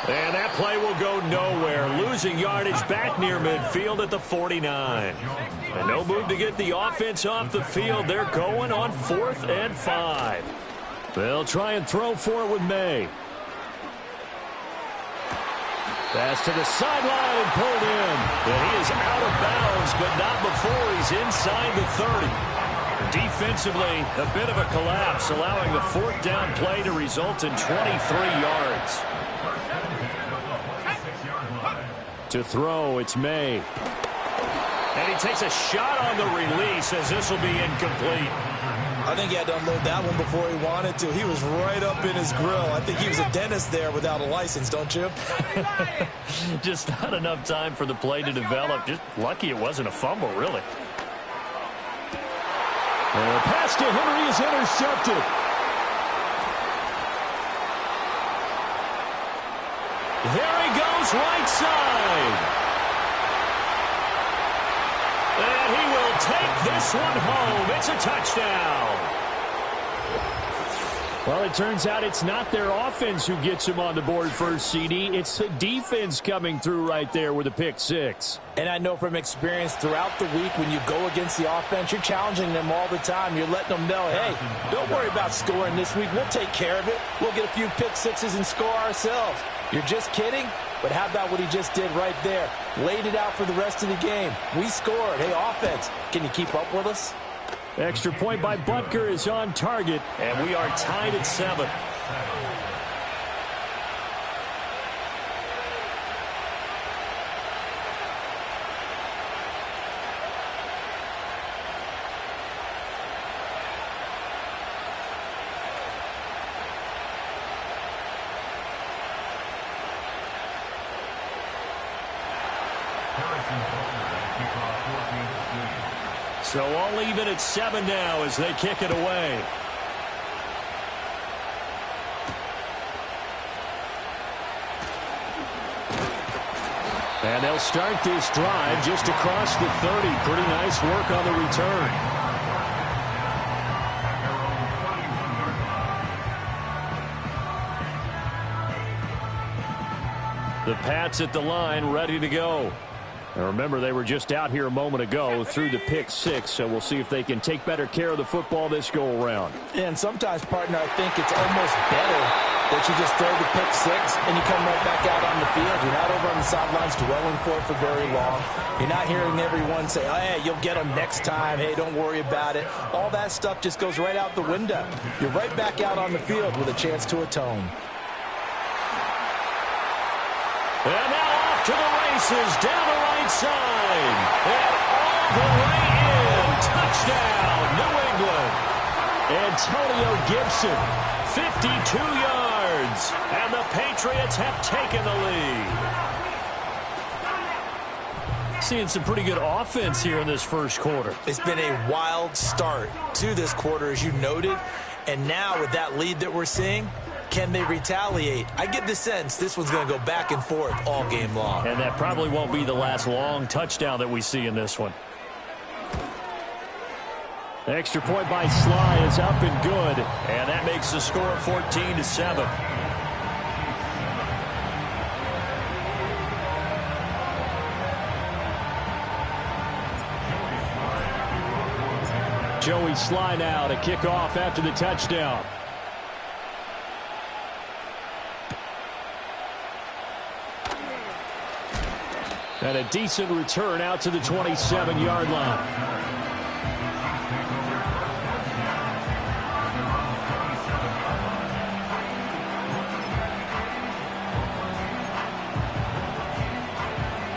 And that play will go nowhere. Losing yardage back near midfield at the 49. And no move to get the offense off the field. They're going on 4th and 5. They'll try and throw for it with May. Pass to the sideline and pulled in. And he is out of bounds, but not before he's inside the 30. Defensively, a bit of a collapse, allowing the 4th down play to result in 23 yards. To throw, it's May. And he takes a shot on the release as this will be incomplete. I think he had to unload that one before he wanted to. He was right up in his grill. I think he was a dentist there without a license, don't you? Just not enough time for the play to develop. Just lucky it wasn't a fumble, really. The pass to Henry is intercepted. There he goes right side. And he will take this one home. It's a touchdown. Well, it turns out it's not their offense who gets them on the board first, CD. It's the defense coming through right there with a pick six. And I know from experience throughout the week when you go against the offense, you're challenging them all the time. You're letting them know, hey, don't worry about scoring this week. We'll take care of it. We'll get a few pick sixes and score ourselves. You're just kidding? But how about what he just did right there? Laid it out for the rest of the game. We scored. Hey, offense, can you keep up with us? Extra point by Butker is on target, and we are tied at 7. So all even at 7 now as they kick it away. And they'll start this drive just across the 30. Pretty nice work on the return. The Pats at the line, ready to go. And remember, they were just out here a moment ago through the pick six, so we'll see if they can take better care of the football this go-around. And sometimes, partner, I think it's almost better that you just throw the pick six and you come right back out on the field. You're not over on the sidelines dwelling for it for very long. You're not hearing everyone say, oh, hey, you'll get them next time. Hey, don't worry about it. All that stuff just goes right out the window. You're right back out on the field with a chance to atone. And now off to the races, down the right side. And all the way in. Touchdown, New England. Antonio Gibson, 52 yards. And the Patriots have taken the lead. Seeing some pretty good offense here in this first quarter. It's been a wild start to this quarter, as you noted. And now with that lead that we're seeing, can they retaliate? I get the sense this one's going to go back and forth all game long. And that probably won't be the last long touchdown that we see in this one. The extra point by Sly is up and good. And that makes the score 14-7. Joey Sly now to kick off after the touchdown. And a decent return out to the 27-yard line.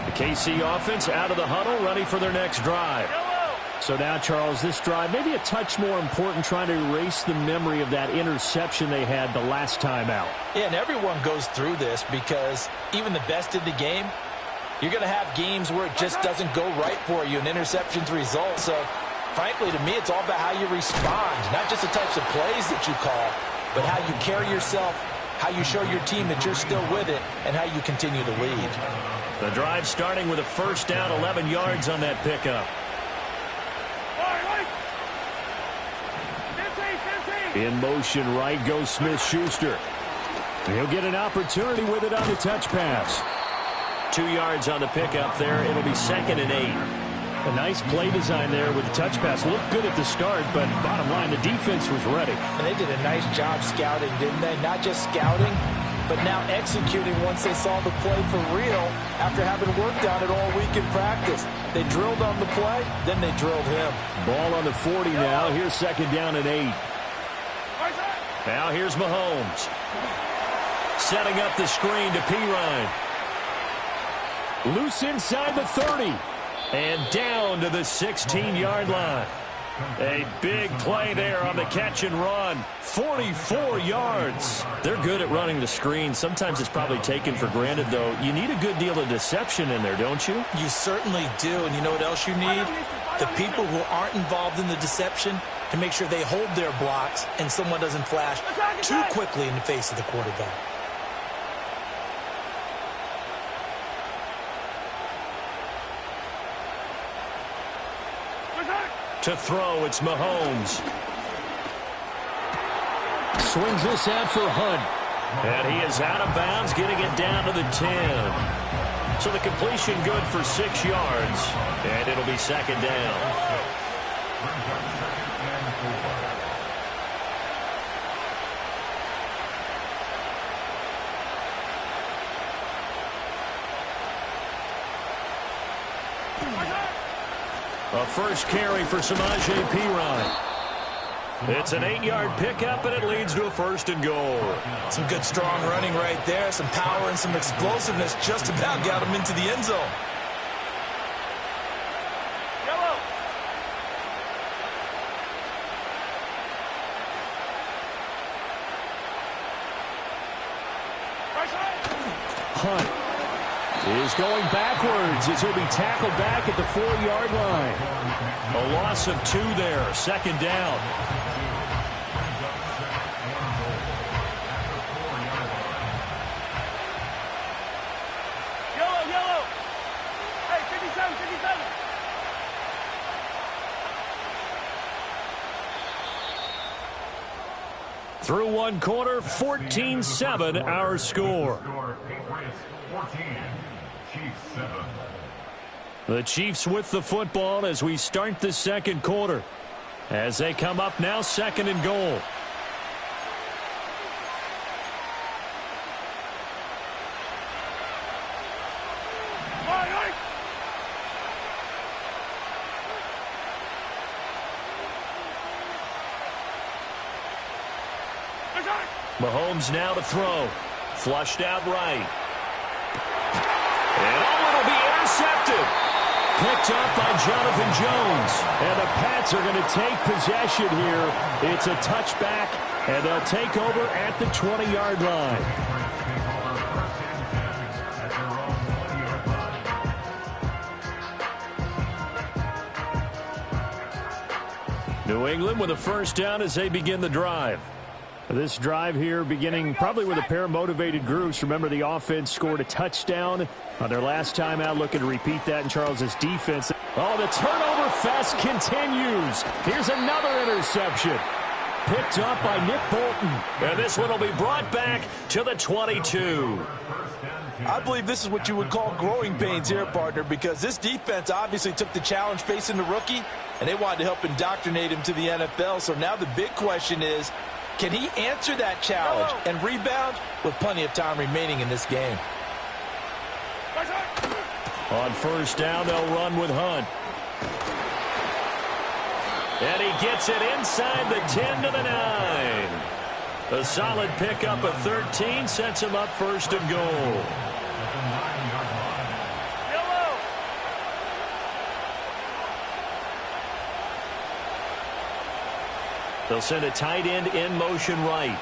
The KC offense out of the huddle, ready for their next drive. So now, Charles, this drive maybe a touch more important, trying to erase the memory of that interception they had the last time out. Yeah, and everyone goes through this because even the best in the game, you're going to have games where it just doesn't go right for you, and interceptions result. So, frankly, to me, it's all about how you respond, not just the types of plays that you call, but how you carry yourself, how you show your team that you're still with it, and how you continue to lead. The drive starting with a first down, 11 yards on that pickup. In motion, right goes Smith-Schuster. He'll get an opportunity with it on the touch pass. 2 yards on the pickup there. It'll be 2nd and 8. A nice play design there with the touch pass. Looked good at the start, but bottom line, the defense was ready. And they did a nice job scouting, didn't they? Not just scouting, but now executing once they saw the play for real after having worked on it all week in practice. They drilled on the play, then they drilled him. Ball on the 40 now. Here's 2nd down and 8. Now here's Mahomes. Setting up the screen to Pirine. Loose inside the 30. And down to the 16-yard line. A big play there on the catch and run. 44 yards. They're good at running the screen. Sometimes it's probably taken for granted, though. You need a good deal of deception in there, don't you? You certainly do. And you know what else you need? The people who aren't involved in the deception to make sure they hold their blocks and someone doesn't flash too quickly in the face of the quarterback. To throw, it's Mahomes. Swings this out for Hunt. And he is out of bounds, getting it down to the 10. So the completion good for 6 yards. And it'll be second down. A first carry for Samaje Perine. It's an 8-yard pickup, and it leads to a 1st and goal. Some good, strong running right there. Some power and some explosiveness just about got him into the end zone. Yellow. Hunt is going backwards as he'll be tackled back at the 4-yard line. A loss of 2 there, second down. Yellow. Hey, 57, 57. Through 1 quarter, 14-7 our score. The Chiefs with the football as we start the second quarter. As they come up now, 2nd and goal. Mahomes now to throw. Flushed out right. And it'll be intercepted. Picked up by Jonathan Jones. And the Pats are going to take possession here. It's a touchback, and they'll take over at the 20-yard line. New England with a first down as they begin the drive. This drive here beginning probably with a pair of motivated groups. Remember, the offense scored a touchdown on their last time out, looking to repeat that in Charles's defense. Oh, the turnover fest continues. Here's another interception. Picked up by Nick Bolton. And this one will be brought back to the 22. I believe this is what you would call growing pains here, partner, because this defense obviously took the challenge facing the rookie, and they wanted to help indoctrinate him to the NFL. So now the big question is, can he answer that challenge and rebound with plenty of time remaining in this game? On first down, they'll run with Hunt. And he gets it inside the 10 to the 9. A solid pickup of 13 sets him up 1st and goal. They'll send a tight end in motion right.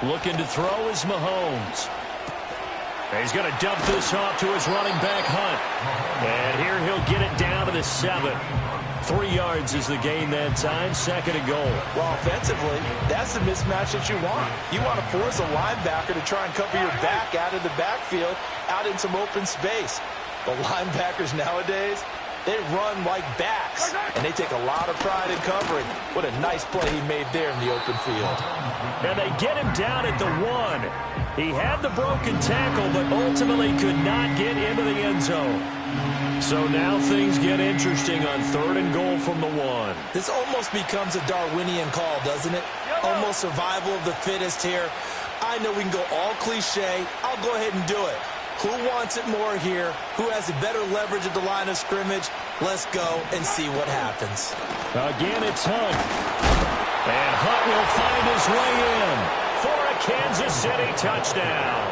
Looking to throw is Mahomes. And he's going to dump this off to his running back, Hunt. And here he'll get it down to the 7. 3 yards is the gain that time, 2nd and goal. Well, offensively, that's the mismatch that you want. You want to force a linebacker to try and cover your back out of the backfield, out in some open space. The linebackers nowadays, they run like backs, and they take a lot of pride in covering. What a nice play he made there in the open field. And they get him down at the 1. He had the broken tackle, but ultimately could not get into the end zone. So now things get interesting on 3rd and goal from the 1. This almost becomes a Darwinian call, doesn't it? Almost survival of the fittest here. I know we can go all cliche. I'll go ahead and do it. Who wants it more here? Who has a better leverage at the line of scrimmage? Let's go and see what happens. Again, it's Hunt. And Hunt will find his way in for a Kansas City touchdown.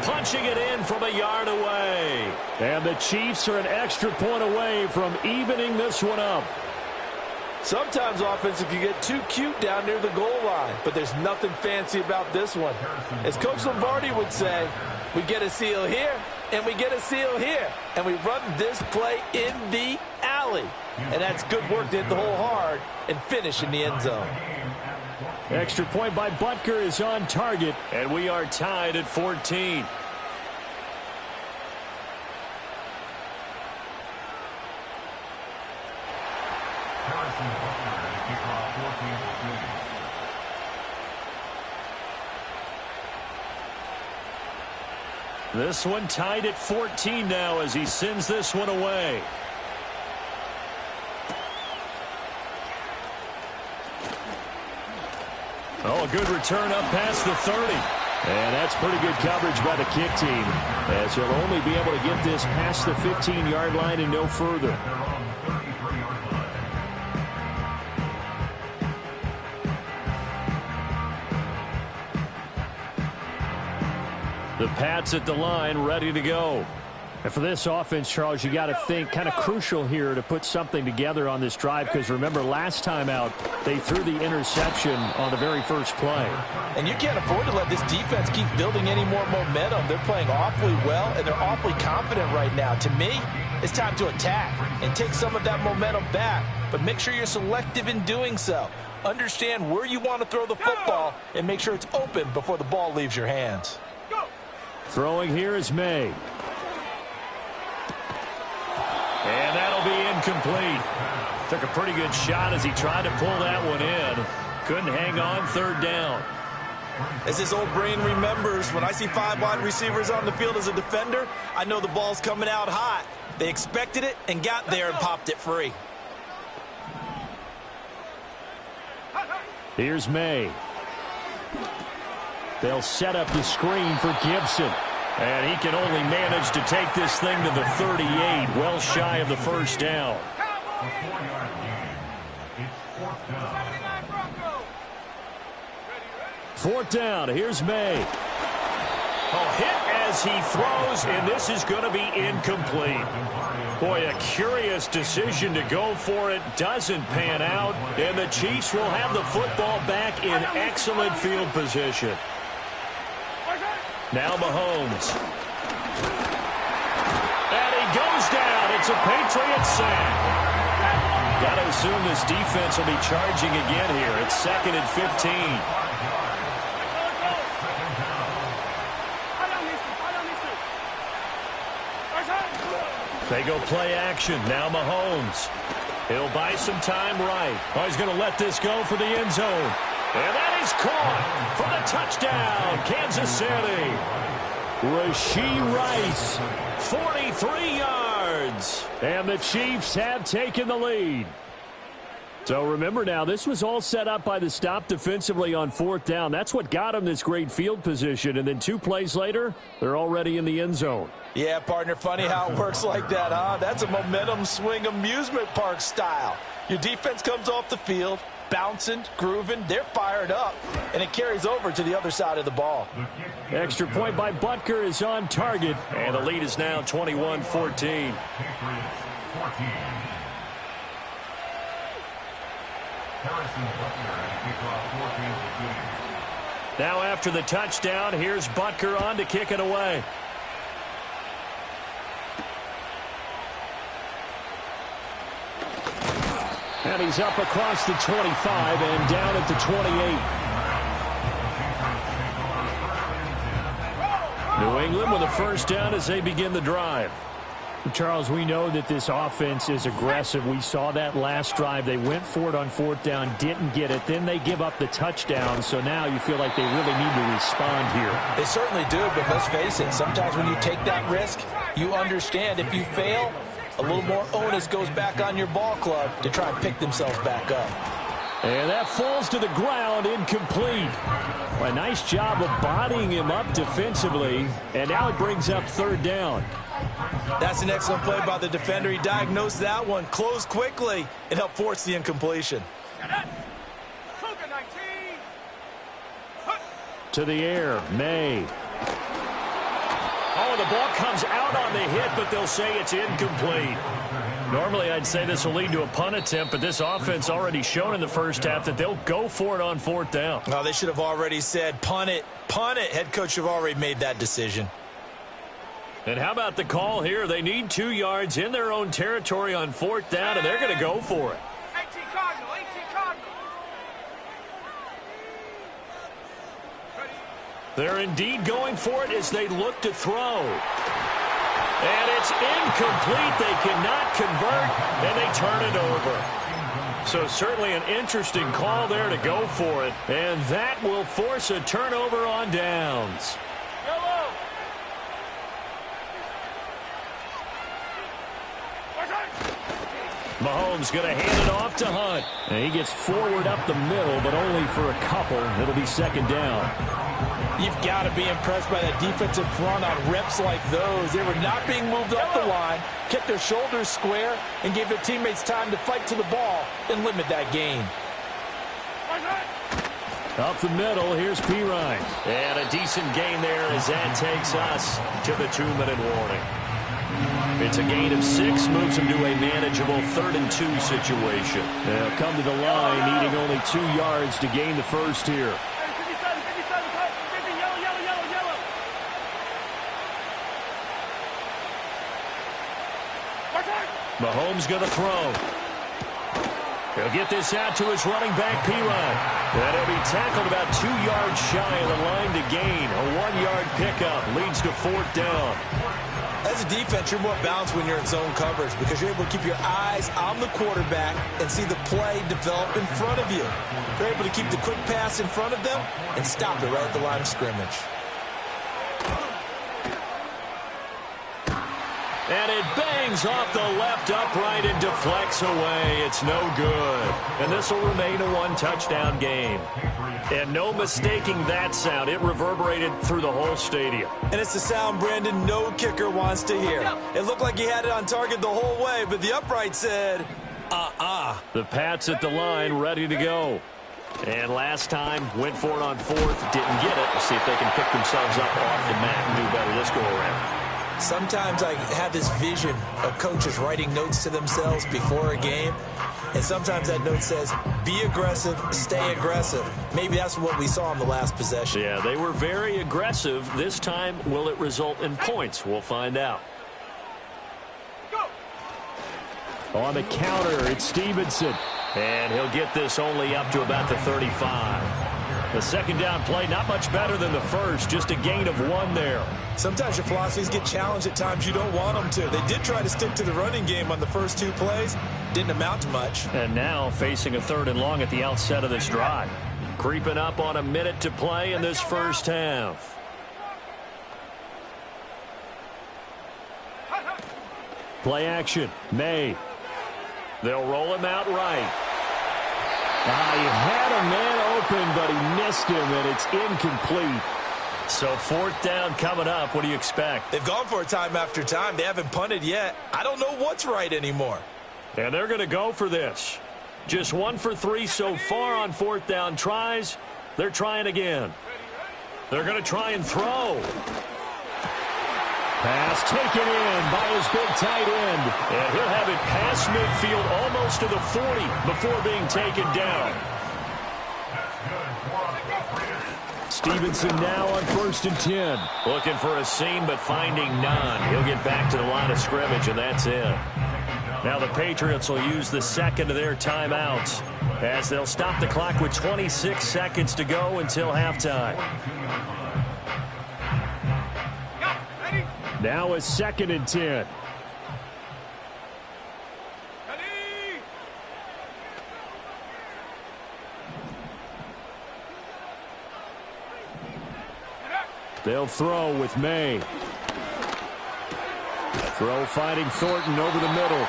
Punching it in from a yard away. And the Chiefs are an extra point away from evening this one up. Sometimes offenses can get too cute down near the goal line, but there's nothing fancy about this one. As Coach Lombardi would say, we get a seal here, and we get a seal here, and we run this play in the alley. And that's good work to hit the hole hard and finish in the end zone. Extra point by Butker is on target, and we are tied at 14. This one tied at 14 now as he sends this one away. Oh, a good return up past the 30. And that's pretty good coverage by the kick team, as he'll only be able to get this past the 15-yard line and no further. The Pats at the line, ready to go. And for this offense, Charles, you got to think kind of crucial here to put something together on this drive, because remember last time out they threw the interception on the very first play. And you can't afford to let this defense keep building any more momentum. They're playing awfully well, and they're awfully confident right now. To me, it's time to attack and take some of that momentum back, but make sure you're selective in doing so. Understand where you want to throw the football and make sure it's open before the ball leaves your hands. Throwing here is May. And that'll be incomplete. Took a pretty good shot as he tried to pull that one in. Couldn't hang on, third down. As this old brain remembers, when I see 5 wide receivers on the field as a defender, I know the ball's coming out hot. They expected it and got there and popped it free. Here's May. They'll set up the screen for Gibson. And he can only manage to take this thing to the 38, well shy of the first down. Fourth down, here's May. Oh, hit as he throws, and this is going to be incomplete. Boy, a curious decision to go for it. Doesn't pan out, and the Chiefs will have the football back in excellent field position. Now Mahomes. And he goes down. It's a Patriot sack. Got to assume this defense will be charging again here. It's 2nd and 15. They go play action. Now Mahomes. He'll buy some time right. Oh, he's going to let this go for the end zone. And that is caught for the touchdown, Kansas City. Rashee Rice, 43 yards. And the Chiefs have taken the lead. So remember now, this was all set up by the stop defensively on 4th down. That's what got them this great field position. And then 2 plays later, they're already in the end zone. Yeah, partner, funny how it works like that, huh? That's a momentum swing amusement park style. Your defense comes off the field, bouncing, grooving, they're fired up, and it carries over to the other side of the ball. Extra point by Butker is on target, and the lead is now 21-14. Now after the touchdown, here's Butker on to kick it away. And he's up across the 25 and down at the 28. New England with a first down as they begin the drive. Charles, we know that this offense is aggressive. We saw that last drive. They went for it on 4th down, didn't get it. Then they give up the touchdown. So now you feel like they really need to respond here. They certainly do, but let's face it. Sometimes when you take that risk, you understand if you fail, a little more onus goes back on your ball club to try and pick themselves back up. And that falls to the ground, incomplete. A nice job of bodying him up defensively, and now it brings up 3rd down. That's an excellent play by the defender. He diagnosed that one, closed quickly, and helped force the incompletion. To the air, May. Oh, the ball comes out on the hit, but they'll say it's incomplete. Normally, I'd say this will lead to a punt attempt, but this offense already shown in the first half that they'll go for it on 4th down. Oh, they should have already said, punt it, punt it. Head coach should have already made that decision. And how about the call here? They need 2 yards in their own territory on 4th down, and they're going to go for it. 18 Cardinal. They're indeed going for it as they look to throw. And it's incomplete. They cannot convert, and they turn it over. So certainly an interesting call there to go for it. And that will force a turnover on downs. Mahomes going to hand it off to Hunt. And he gets forward up the middle, but only for a couple. It'll be second down. You've got to be impressed by that defensive front on reps like those. They were not being moved up the line, kept their shoulders square, and gave their teammates time to fight to the ball and limit that gain. Up the middle, here's Pirine. And a decent gain there as that takes us to the 2-minute warning. It's a gain of 6, moves them to a manageable 3rd and 2 situation. They'll come to the line, needing only 2 yards to gain the first here. Mahomes going to throw. He'll get this out to his running back, Pirine. And he'll be tackled about 2 yards shy of the line to gain. A 1-yard pickup leads to 4th down. As a defense, you're more balanced when you're in zone coverage because you're able to keep your eyes on the quarterback and see the play develop in front of you. They're able to keep the quick pass in front of them and stop it right at the line of scrimmage. And it bangs off the left upright and deflects away. It's no good. And this will remain a 1-touchdown game. And no mistaking that sound. It reverberated through the whole stadium. And it's the sound Brandon no kicker wants to hear. It looked like he had it on target the whole way, but the upright said, The Pats at the line, ready to go. And last time, went for it on 4th, didn't get it. We'll see if they can pick themselves up off the mat and do better this go around. Sometimes I have this vision of coaches writing notes to themselves before a game, and sometimes that note says, be aggressive, stay aggressive. Maybe that's what we saw in the last possession. Yeah, they were very aggressive. This time, will it result in points? We'll find out. On the counter, it's Stevenson. And he'll get this only up to about the 35. The second down play, not much better than the first, just a gain of 1 there. Sometimes your philosophies get challenged at times you don't want them to. They did try to stick to the running game on the first 2 plays. Didn't amount to much. And now facing a 3rd and long at the outset of this drive. Creeping up on a minute to play in this first half. Play action, May. They'll roll him out right. He had a man open, but he missed him, and it's incomplete. So 4th down coming up. What do you expect? They've gone for it time after time. They haven't punted yet. I don't know what's right anymore. And they're going to go for this. Just 1 for 3 so far on 4th down tries. They're trying again. They're going to try and throw. Pass taken in by his big tight end. And he'll have it past midfield almost to the 40 before being taken down. Stevenson now on 1st and 10. Looking for a seam, but finding none. He'll get back to the line of scrimmage, and that's it. Now the Patriots will use the second of their timeouts as they'll stop the clock with 26 seconds to go until halftime. Now a 2nd and 10. They'll throw with May. Throw finding Thornton over the middle.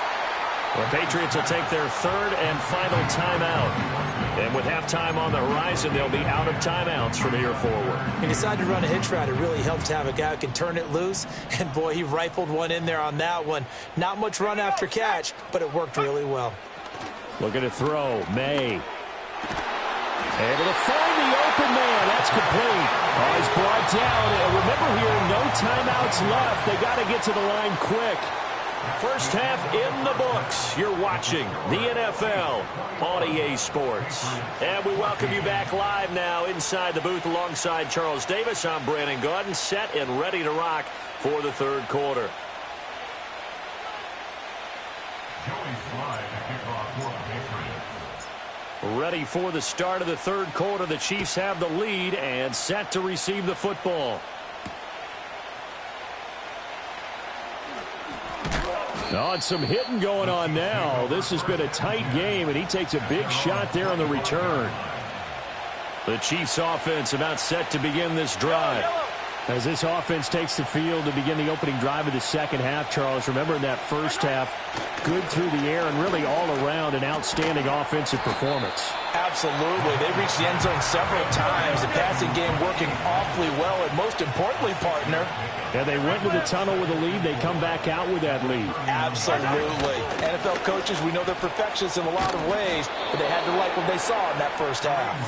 The Patriots will take their 3rd and final timeout. And with halftime on the horizon, they'll be out of timeouts from here forward. He decided to run a hitch route. It really helps to have a guy who can turn it loose. And, boy, he rifled one in there on that one. Not much run after catch, but it worked really well. Looking to throw. May. Able to find the open man. That's complete. He's brought down. And remember here, no timeouts left. They got to get to the line quick. First half in the books. You're watching the NFL on EA Sports. And we welcome you back live now inside the booth alongside Charles Davis. I'm Brandon Gaudin, set and ready to rock for the 3rd quarter. Ready for the start of the 3rd quarter. The Chiefs have the lead and set to receive the football. Oh, and some hitting going on now. This has been a tight game, and he takes a big shot there on the return. The Chiefs offense about set to begin this drive. As this offense takes the field to begin the opening drive of the second half, Charles, remember in that first half, good through the air and really all around an outstanding offensive performance. Absolutely. They reached the end zone several times. The passing game working awfully well, and most importantly, partner. Yeah, they went to the tunnel with a lead. They come back out with that lead. Absolutely. NFL coaches, we know they're perfectionists in a lot of ways, but they had to like what they saw in that first half.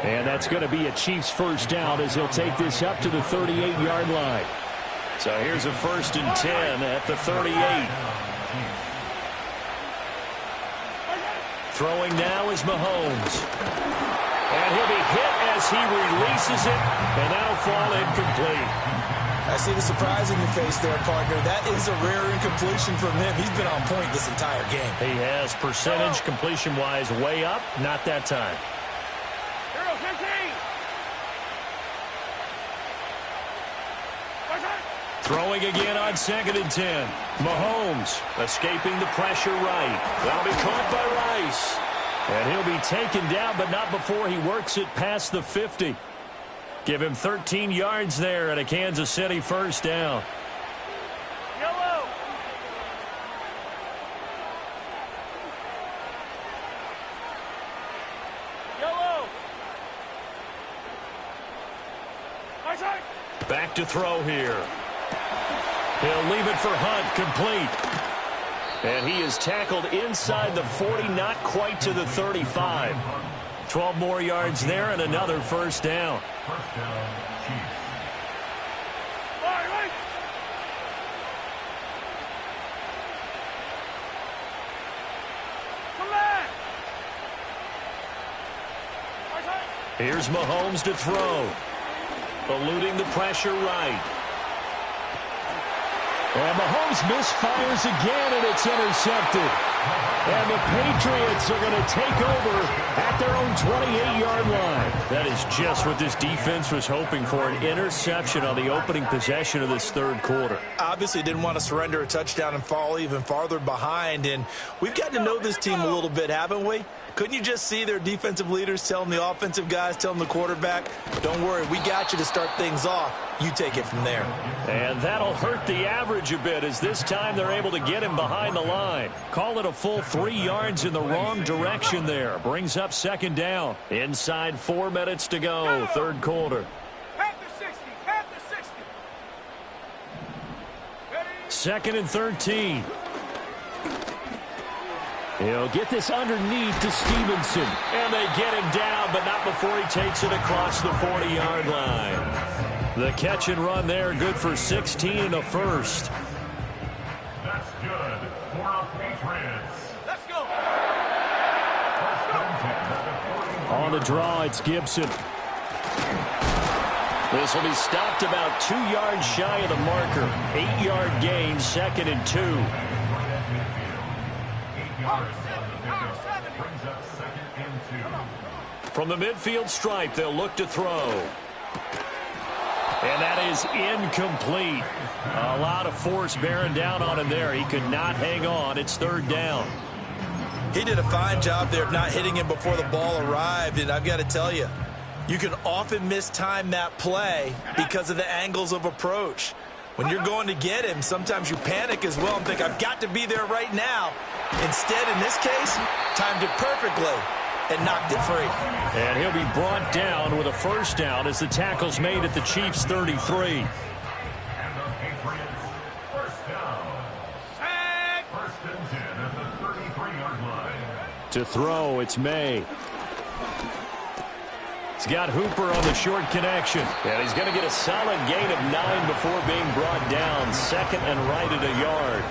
And that's going to be a Chiefs first down as he'll take this up to the 38-yard line. So here's a 1st and 10 at the 38. Throwing now is Mahomes. And he'll be hit as he releases it, and that'll fall incomplete. I see the surprise in your face there, partner. That is a rare incompletion from him. He's been on point this entire game. He has percentage completion-wise way up, not that time. Throwing again on 2nd and 10. Mahomes escaping the pressure right. That'll be caught by Rice. And he'll be taken down, but not before he works it past the 50. Give him 13 yards there at a Kansas City first down. Yellow. Yellow. Back to throw here. He'll leave it for Hunt, complete. And he is tackled inside the 40, not quite to the 35. 12 more yards there and another first down. Here's Mahomes to throw. Eluding the pressure right. And Mahomes misfires again, and it's intercepted. And the Patriots are going to take over at their own 28-yard line. That is just what this defense was hoping for, an interception on the opening possession of this third quarter. Obviously didn't want to surrender a touchdown and fall even farther behind. And we've gotten to know this team a little bit, haven't we? Couldn't you just see their defensive leaders telling the offensive guys, telling the quarterback, don't worry, we got you to start things off. You take it from there. And that'll hurt the average a bit as this time they're able to get him behind the line. Call it a full 3 yards in the wrong direction there. Brings up second down. Inside 4 minutes to go, third quarter. Second and 13. He'll get this underneath to Stevenson. And they get him down, but not before he takes it across the 40-yard line. The catch and run there, good for 16 and a first. That's good for the Patriots. Let's go. On the draw, it's Gibson. This will be stopped about 2 yards shy of the marker. 8-yard gain, 2nd and 2. From the midfield stripe, they'll look to throw. And that is incomplete. A lot of force bearing down on him there. He could not hang on. It's third down. He did a fine job there of not hitting him before the ball arrived. And I've got to tell you, you can often mistime that play because of the angles of approach. When you're going to get him, sometimes you panic as well and think, I've got to be there right now. Instead, in this case, timed it perfectly and knocked it free. And he'll be brought down with a first down as the tackle's made at the Chiefs' 33. To throw, it's May. He's got Hooper on the short connection. And he's going to get a solid gain of 9 before being brought down. Second and right at a yard.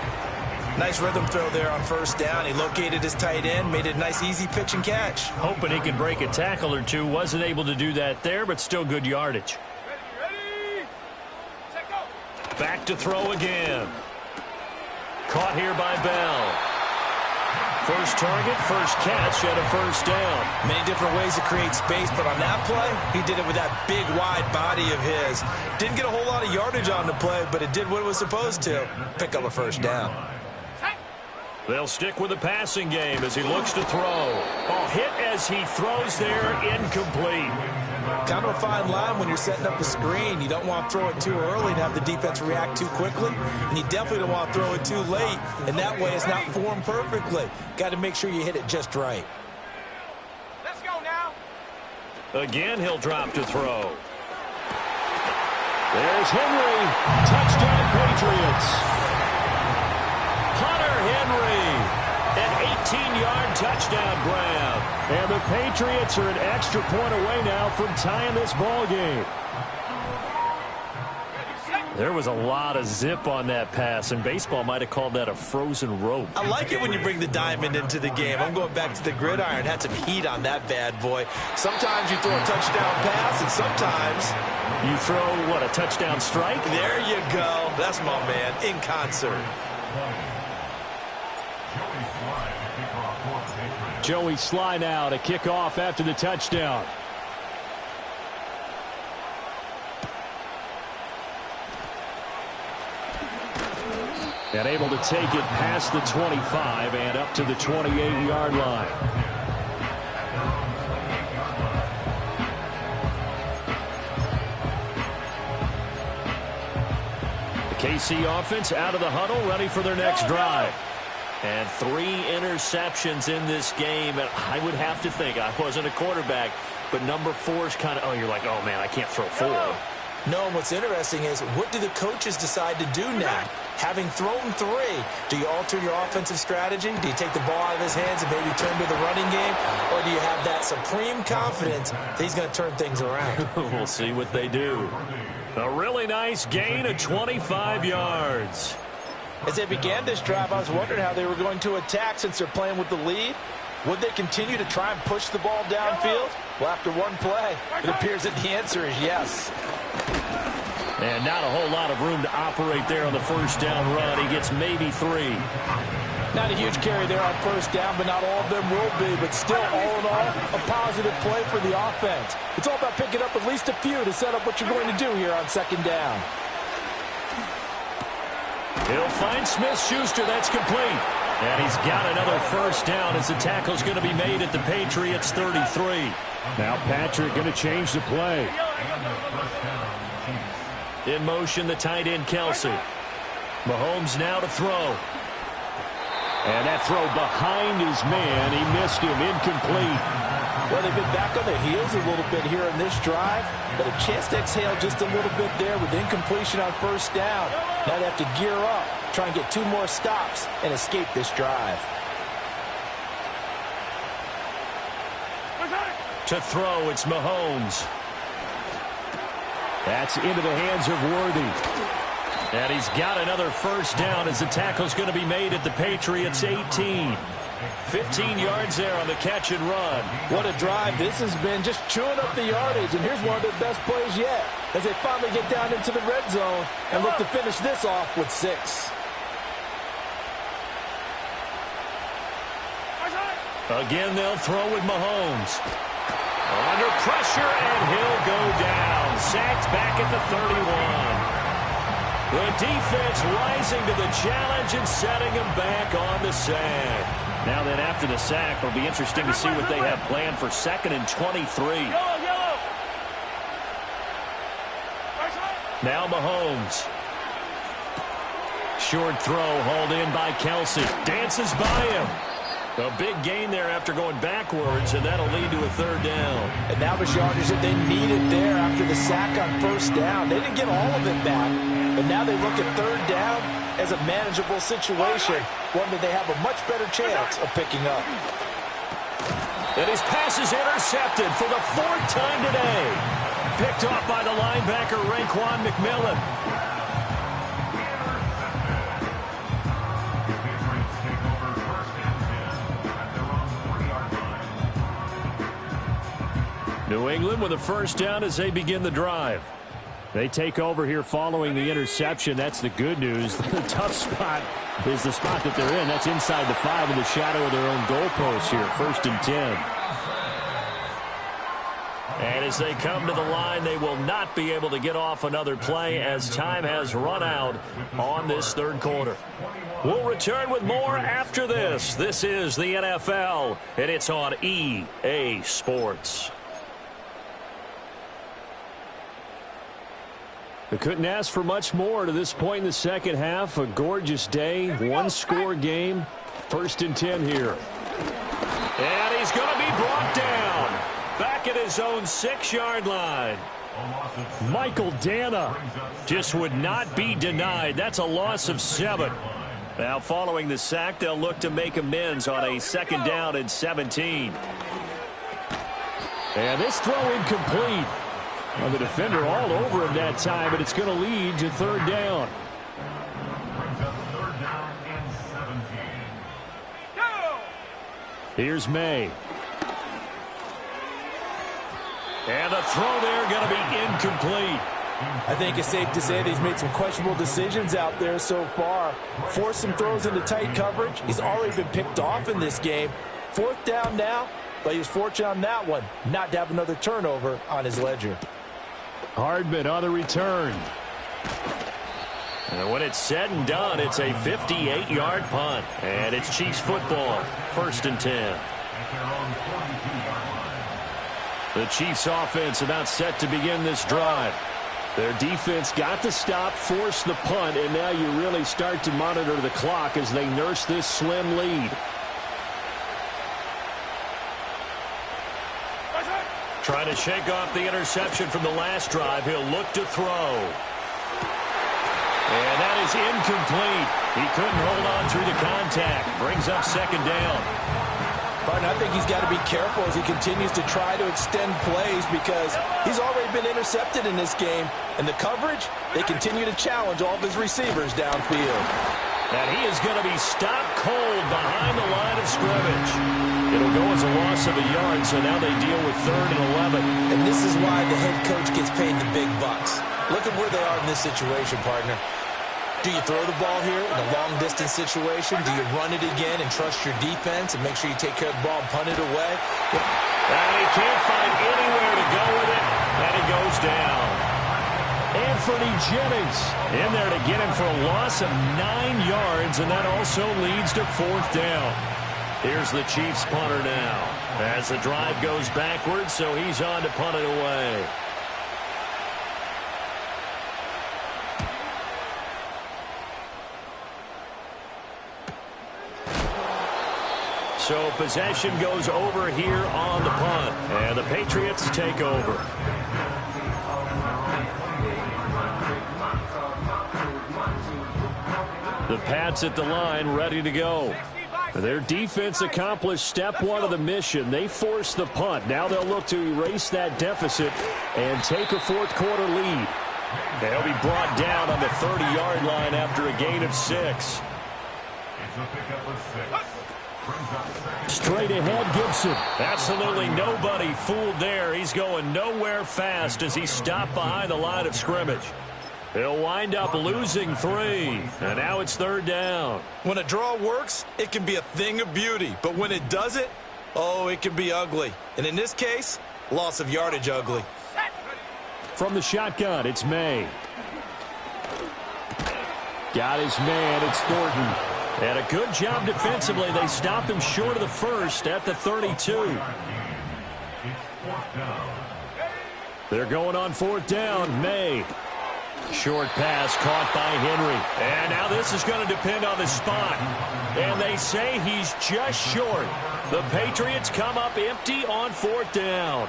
Nice rhythm throw there on first down. He located his tight end, made it a nice easy pitch and catch. Hoping he could break a tackle or two. Wasn't able to do that there, but still good yardage. Ready. Set, go. Back to throw again. Caught here by Bell. First target, first catch, and a first down. Many different ways to create space, but on that play, he did it with that big, wide body of his. Didn't get a whole lot of yardage on the play, but it did what it was supposed to. Pick up a first down. They'll stick with the passing game as he looks to throw. Oh, hit as he throws there, incomplete. Kind of a fine line when you're setting up a screen. You don't want to throw it too early and have the defense react too quickly. And you definitely don't want to throw it too late. And that way it's not formed perfectly. Got to make sure you hit it just right. Let's go now. Again, he'll drop to throw. There's Henry. Touchdown, Patriots. Hunter Henry. An 18-yard touchdown grab. And the Patriots are an extra point away now from tying this ball game. There was a lot of zip on that pass, and baseball might have called that a frozen rope. I like it when you bring the diamond into the game. I'm going back to the gridiron. Had some heat on that bad boy. Sometimes you throw a touchdown pass, and sometimes you throw, what, a touchdown strike? There you go. That's my man, in concert. Joey Sly now to kick off after the touchdown. And able to take it past the 25 and up to the 28-yard line. The KC offense out of the huddle, ready for their next drive. And 3 interceptions in this game. And I would have to think, I wasn't a quarterback, but number 4 is kind of, oh, you're like, oh, man, I can't throw 4. No, and what's interesting is, what do the coaches decide to do now? Having thrown 3, do you alter your offensive strategy? Do you take the ball out of his hands and maybe turn to the running game? Or do you have that supreme confidence that he's going to turn things around? We'll see what they do. A really nice gain of 25 yards. As they began this drive, I was wondering how they were going to attack since they're playing with the lead. Would they continue to try and push the ball downfield? Well, after one play, it appears that the answer is yes. And not a whole lot of room to operate there on the first down run. He gets maybe 3. Not a huge carry there on first down, but not all of them will be. But still, all in all, a positive play for the offense. It's all about picking up at least a few to set up what you're going to do here on second down. He'll find Smith-Schuster. That's complete. And he's got another first down as the tackle's going to be made at the Patriots 33. Now Patrick going to change the play. In motion, the tight end, Kelsey. Mahomes now to throw. And that throw behind his man. He missed him. Incomplete. Well, they've been back on their heels a little bit here in this drive, but a chance to exhale just a little bit there with incompletion on first down. Now they have to gear up, try and get 2 more stops and escape this drive. To throw, it's Mahomes. That's into the hands of Worthy. And he's got another first down as the tackle's going to be made at the Patriots 18. 15 yards there on the catch and run. What a drive this has been, just chewing up the yardage. And here's one of their best plays yet as they finally get down into the red zone and look to finish this off with 6. Again, they'll throw with Mahomes. Under pressure, and he'll go down. Sacked back at the 31. The defense rising to the challenge and setting him back on the sack. Now then, after the sack, it'll be interesting to see what they have planned for 2nd and 23. Now Mahomes. Short throw hauled in by Kelsey. Dances by him. A big gain there after going backwards, and that'll lead to a 3rd down. And that was yardage that they needed there after the sack on first down. They didn't get all of it back, but now they look at 3rd down as a manageable situation, one that they have a much better chance of picking up. And his pass is intercepted for the 4th time today. Picked off by the linebacker, Raekwon McMillan. New England with a first down as they begin the drive. They take over here following the interception. That's the good news. The tough spot is the spot that they're in. That's inside the 5 in the shadow of their own goalpost here. 1st and 10. And as they come to the line, they will not be able to get off another play as time has run out on this third quarter. We'll return with more after this. This is the NFL, and it's on EA Sports. They couldn't ask for much more to this point in the second half. A gorgeous day, one-score game. 1st and 10 here. And he's going to be brought down back at his own 6-yard line. Michael Dana just would not be denied. That's a loss of 7. Now following the sack, they'll look to make amends on a 2nd down and 17. And this throw incomplete. Well, the defender all over him that time, but it's going to lead to 3rd down. Here's May. And the throw there going to be incomplete. I think it's safe to say that he's made some questionable decisions out there so far. Forced some throws into tight coverage. He's already been picked off in this game. 4th down now, but he was fortunate on that one not to have another turnover on his ledger. Hardman on the return. And when it's said and done, it's a 58-yard punt. And it's Chiefs football, 1st and 10. The Chiefs offense about set to begin this drive. Their defense got the stop, forced the punt, and now you really start to monitor the clock as they nurse this slim lead. Trying to shake off the interception from the last drive. He'll look to throw. And that is incomplete. He couldn't hold on through the contact. Brings up 2nd down. Martin, I think he's got to be careful as he continues to try to extend plays because he's already been intercepted in this game. And the coverage, they continue to challenge all of his receivers downfield. And he is going to be stopped cold behind the line of scrimmage. It'll go as a loss of a yard, so now they deal with 3rd and 11. And this is why the head coach gets paid the big bucks. Look at where they are in this situation, partner. Do you throw the ball here in a long-distance situation? Do you run it again and trust your defense and make sure you take care of the ball and punt it away? And he can't find anywhere to go with it, and it goes down. Anthony Jennings in there to get him for a loss of 9 yards, and that also leads to 4th down. Here's the Chiefs punter now as the drive goes backwards, so he's on to punt it away. So possession goes over here on the punt, and the Patriots take over. The Pats at the line, ready to go. Their defense accomplished step 1 of the mission. They forced the punt. Now they'll look to erase that deficit and take a 4th quarter lead. They'll be brought down on the 30-yard line after a gain of 6. Straight ahead, Gibson. Absolutely nobody fooled there. He's going nowhere fast as he stopped behind the line of scrimmage. He'll wind up losing 3, and now it's 3rd down. When a draw works, it can be a thing of beauty, but when it doesn't, oh, it can be ugly. And in this case, loss of yardage ugly. From the shotgun, it's May. Got his man, it's Thornton. And a good job defensively. They stopped him short of the 1st at the 32. They're going on 4th down. May. Short pass caught by Henry. And now this is going to depend on the spot. And they say he's just short. The Patriots come up empty on 4th down.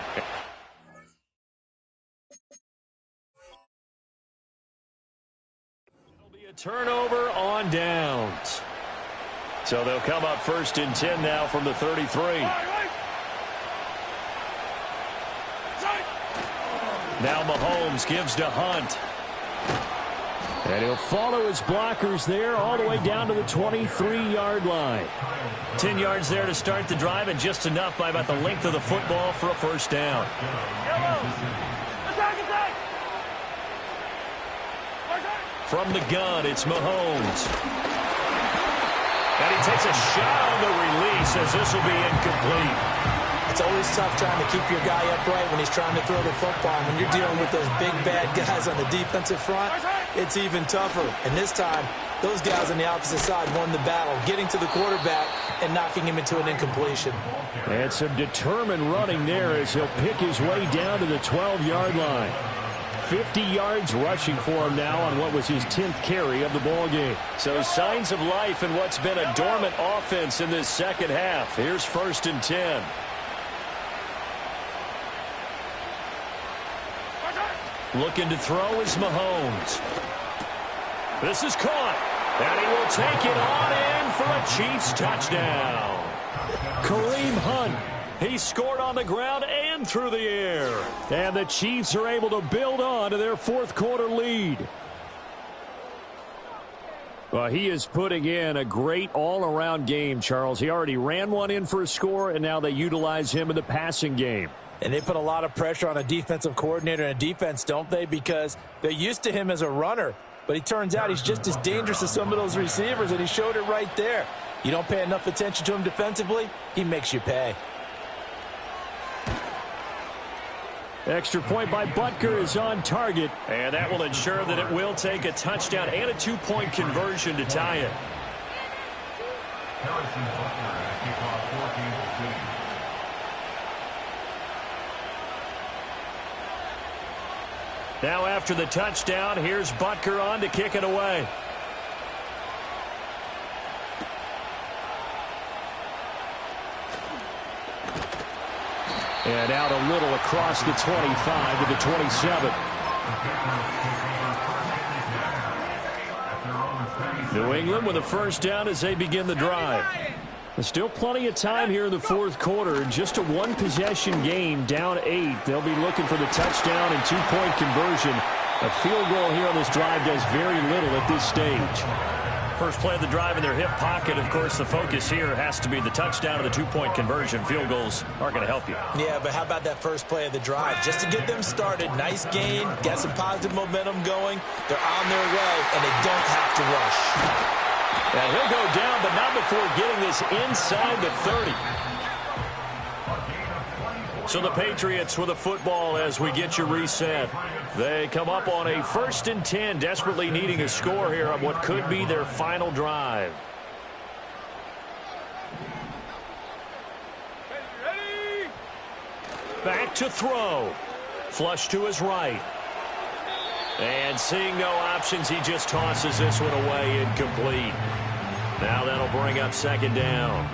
It'll be a turnover on downs. So they'll come up 1st and 10 now from the 33. Now Mahomes gives to Hunt. And he'll follow his blockers there all the way down to the 23-yard line. 10 yards there to start the drive, and just enough by about the length of the football for a 1st down. From the gun, it's Mahomes. And he takes a shot on the release as this will be incomplete. It's always tough trying to keep your guy upright when he's trying to throw the football. When you're dealing with those big, bad guys on the defensive front, it's even tougher. And this time, those guys on the opposite side won the battle, getting to the quarterback and knocking him into an incompletion. And some determined running there as he'll pick his way down to the 12-yard line. 50 yards rushing for him now on what was his 10th carry of the ball game. So signs of life in what's been a dormant offense in this second half. Here's 1st and 10. Looking to throw is Mahomes. This is caught. And he will take it on in for a Chiefs touchdown. Kareem Hunt. He scored on the ground and through the air. And the Chiefs are able to build on to their fourth-quarter lead. Well, he is putting in a great all-around game, Charles. He already ran one in for a score, and now they utilize him in the passing game. And they put a lot of pressure on a defensive coordinator and a defense, don't they? Because they're used to him as a runner. But it turns out he's just as dangerous as some of those receivers, and he showed it right there. You don't pay enough attention to him defensively, he makes you pay. Extra point by Butker is on target. And that will ensure that it will take a touchdown and a 2-point conversion to tie it. Now after the touchdown, here's Butker on to kick it away. And out a little across the 25 to the 27. New England with a first down as they begin the drive. There's still plenty of time here in the fourth quarter. Just a one-possession game, down 8. They'll be looking for the touchdown and 2-point conversion. A field goal here on this drive does very little at this stage. First play of the drive in their hip pocket. Of course, the focus here has to be the touchdown and the 2-point conversion. Field goals aren't going to help you. Yeah, but how about that first play of the drive? Just to get them started, nice gain, got some positive momentum going. They're on their way, and they don't have to rush. And he'll go down, but not before getting this inside the 30. So the Patriots with a football as we get you reset. They come up on a 1st and 10, desperately needing a score here on what could be their final drive. Back to throw. Flush to his right. And seeing no options, he just tosses this one away, incomplete. Now that'll bring up 2nd down.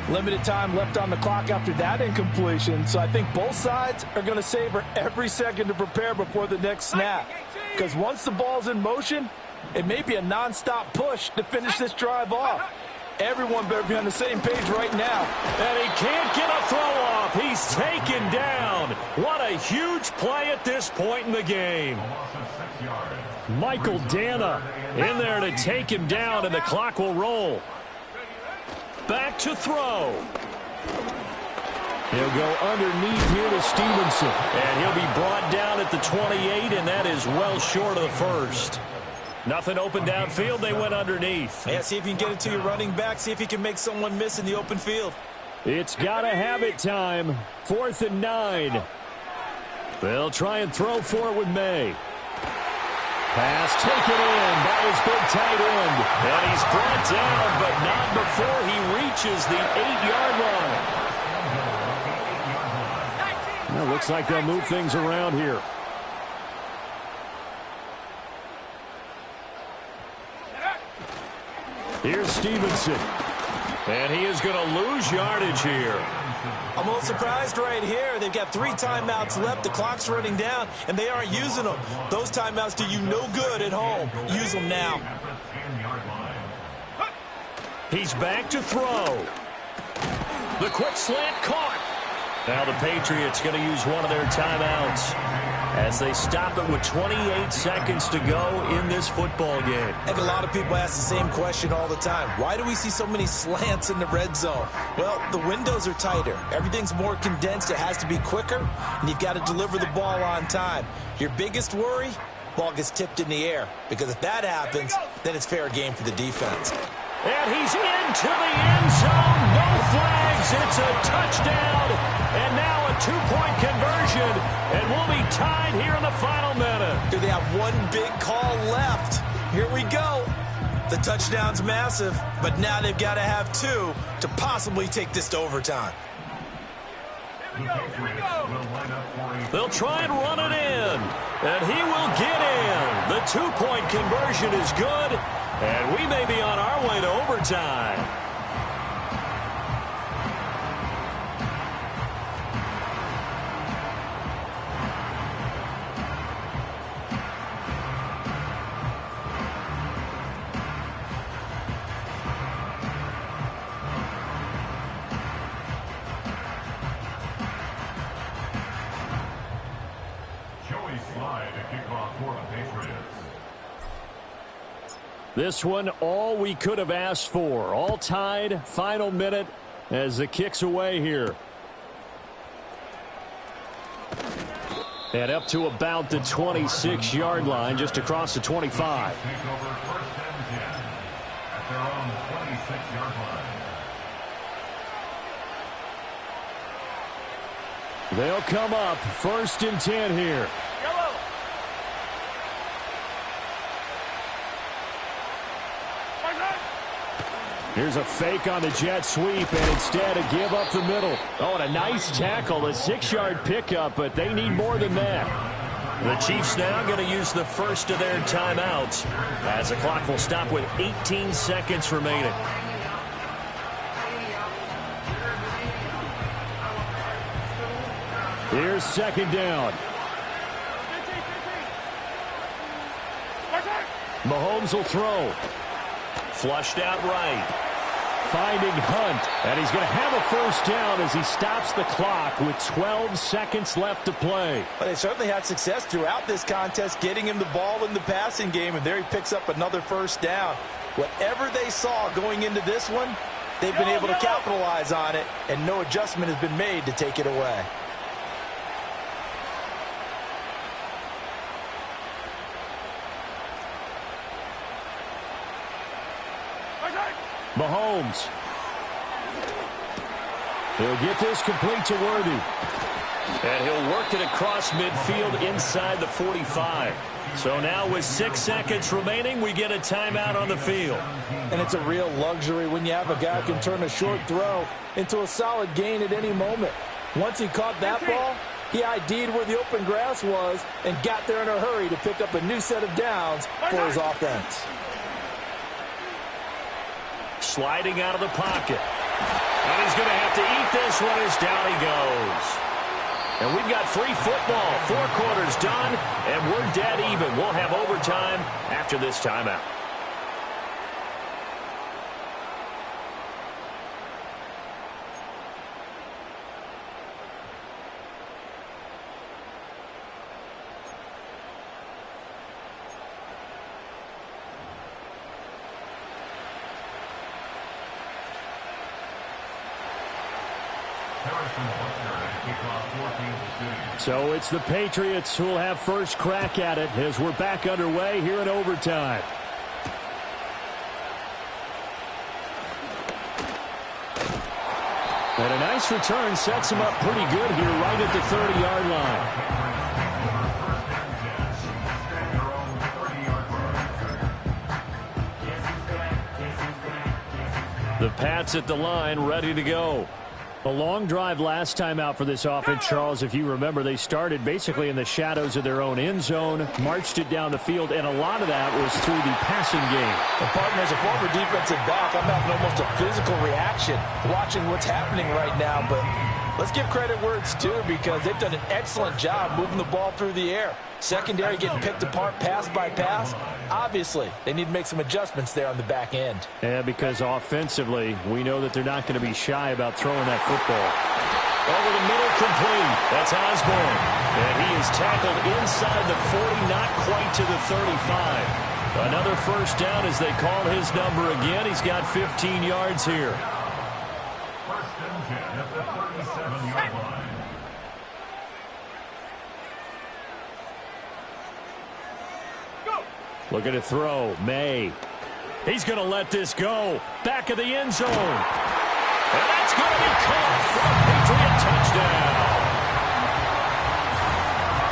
Limited time left on the clock after that incompletion, so I think both sides are going to savor every second to prepare before the next snap. Because once the ball's in motion, it may be a nonstop push to finish this drive off. Everyone better be on the same page right now. And he can't get a throw off. He's taken down. What a huge play at this point in the game. Michael Dana in there to take him down, and the clock will roll. Back to throw. He'll go underneath here to Stevenson. And he'll be brought down at the 28, and that is well short of the first. Nothing open downfield. They went underneath. Yeah, see if you can get it to your running back. See if you can make someone miss in the open field. It's got to have it time. 4th and 9. They'll try and throw for it with May. Pass taken in by his big tight end. And he's brought down, but not before he reaches the 8-yard line. Well, looks like they'll move things around here. Here's Stevenson. And he is going to lose yardage here. I'm a little surprised right here. They've got 3 timeouts left. The clock's running down, and they aren't using them. Those timeouts do you no good at home. Use them now. He's back to throw. The quick slant caught. Now the Patriots going to use one of their timeouts as they stop it with 28 seconds to go in this football game. I think a lot of people ask the same question all the time. Why do we see so many slants in the red zone? Well, the windows are tighter. Everything's more condensed. It has to be quicker, and you've got to deliver the ball on time. Your biggest worry? Ball gets tipped in the air, because if that happens, then it's fair game for the defense. And he's into the end zone. No flags. It's a touchdown. two-point conversion, and we'll be tied here in the final minute. Do they have one big call left? Here we go. The touchdown's massive, but now they've got to have two to possibly take this to overtime. They'll try and run it in, and he will get in. The two-point conversion is good, and we may be on our way to overtime. This one, all we could have asked for. All tied, final minute as the kick's away here. And up to about the 26-yard line, just across the 25. They'll come up 1st and 10 here. Here's a fake on the jet sweep, and instead a give up the middle. Oh, and a nice tackle, a 6-yard pickup, but they need more than that. The Chiefs now going to use the first of their timeouts as the clock will stop with 18 seconds remaining. Here's 2nd down. Mahomes will throw. Flushed out right. Finding Hunt. And he's going to have a 1st down as he stops the clock with 12 seconds left to play. Well, they certainly had success throughout this contest, getting him the ball in the passing game, and there he picks up another 1st down. Whatever they saw going into this one, they've been able to capitalize on it, and no adjustment has been made to take it away. Mahomes. He'll get this complete to Worthy. And he'll work it across midfield inside the 45. So now with 6 seconds remaining, we get a timeout on the field. And it's a real luxury when you have a guy who can turn a short throw into a solid gain at any moment. Once he caught that ball, he ID'd where the open grass was and got there in a hurry to pick up a new set of downs for his offense. Sliding out of the pocket. And he's going to have to eat this one as down he goes. And we've got free football. 4 quarters done, and we're dead even. We'll have overtime after this timeout. So it's the Patriots who will have first crack at it as we're back underway here in overtime. And a nice return sets him up pretty good here right at the 30-yard line. The Pats at the line, ready to go. A long drive last time out for this offense, Charles. If you remember, they started basically in the shadows of their own end zone, marched it down the field, and a lot of that was through the passing game. And partner, as a former defensive back, I'm having almost a physical reaction watching what's happening right now. But let's give credit where it's due, because they've done an excellent job moving the ball through the air. Secondary getting picked apart pass by pass. Obviously, they need to make some adjustments there on the back end. Yeah, because offensively, we know that they're not going to be shy about throwing that football. Over the middle, complete. That's Osborne. And he is tackled inside the 40, not quite to the 35. Another first down as they call his number again. He's got 15 yards here. First and 10 at the 37-yard line. Looking to throw. May. He's going to let this go. Back of the end zone. And that's going to be caught for a Patriot touchdown.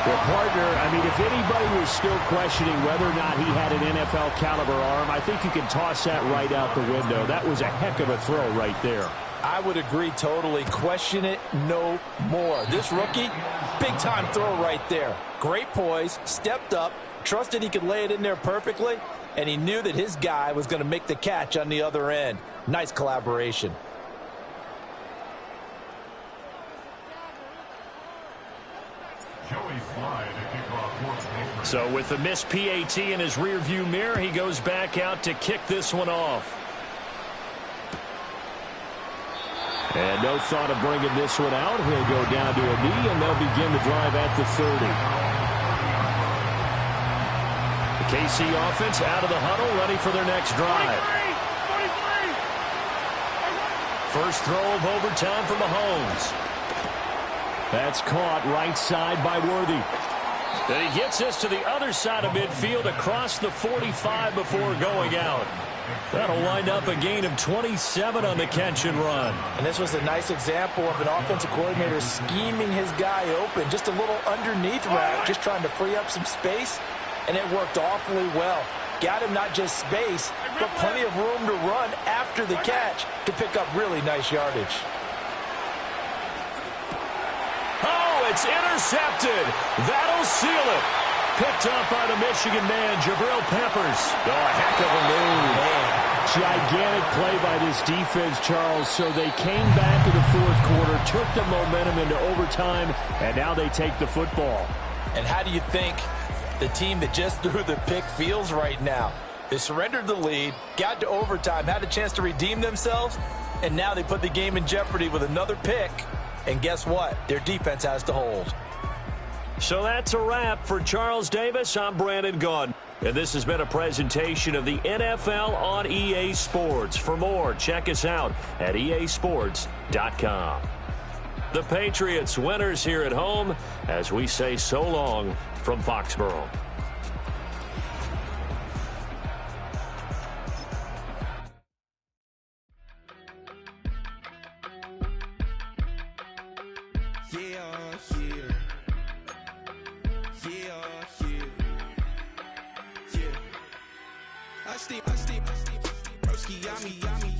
Well, partner, I mean, if anybody was still questioning whether or not he had an NFL caliber arm, I think you can toss that right out the window. That was a heck of a throw right there. I would agree totally. Question it no more. This rookie, big-time throw right there. Great poise, stepped up, trusted he could lay it in there perfectly, and he knew that his guy was going to make the catch on the other end. Nice collaboration. So with the missed PAT in his rearview mirror, he goes back out to kick this one off. And no thought of bringing this one out. He'll go down to a knee, and they'll begin the drive at the 30. The KC offense out of the huddle, ready for their next drive. 43. First throw of overtime for Mahomes. That's caught right side by Worthy. Then he gets us to the other side of midfield across the 45 before going out. That'll wind up a gain of 27 on the catch and run. And this was a nice example of an offensive coordinator scheming his guy open. Just a little underneath route, just trying to free up some space, and it worked awfully well. Got him not just space, but plenty of room to run after the catch to pick up really nice yardage. Oh, it's intercepted. That'll seal it. Picked up by the Michigan man, Jabril Peppers. Oh, a heck of a move. Man, gigantic play by this defense, Charles. So they came back in the fourth quarter, took the momentum into overtime, and now they take the football. And how do you think the team that just threw the pick feels right now? They surrendered the lead, got to overtime, had a chance to redeem themselves, and now they put the game in jeopardy with another pick. And guess what? Their defense has to hold. So that's a wrap for Charles Davis. I'm Brandon Gunn. And this has been a presentation of the NFL on EA Sports. For more, check us out at easports.com. The Patriots winners here at home as we say so long from Foxborough. I steam, broski, yummy.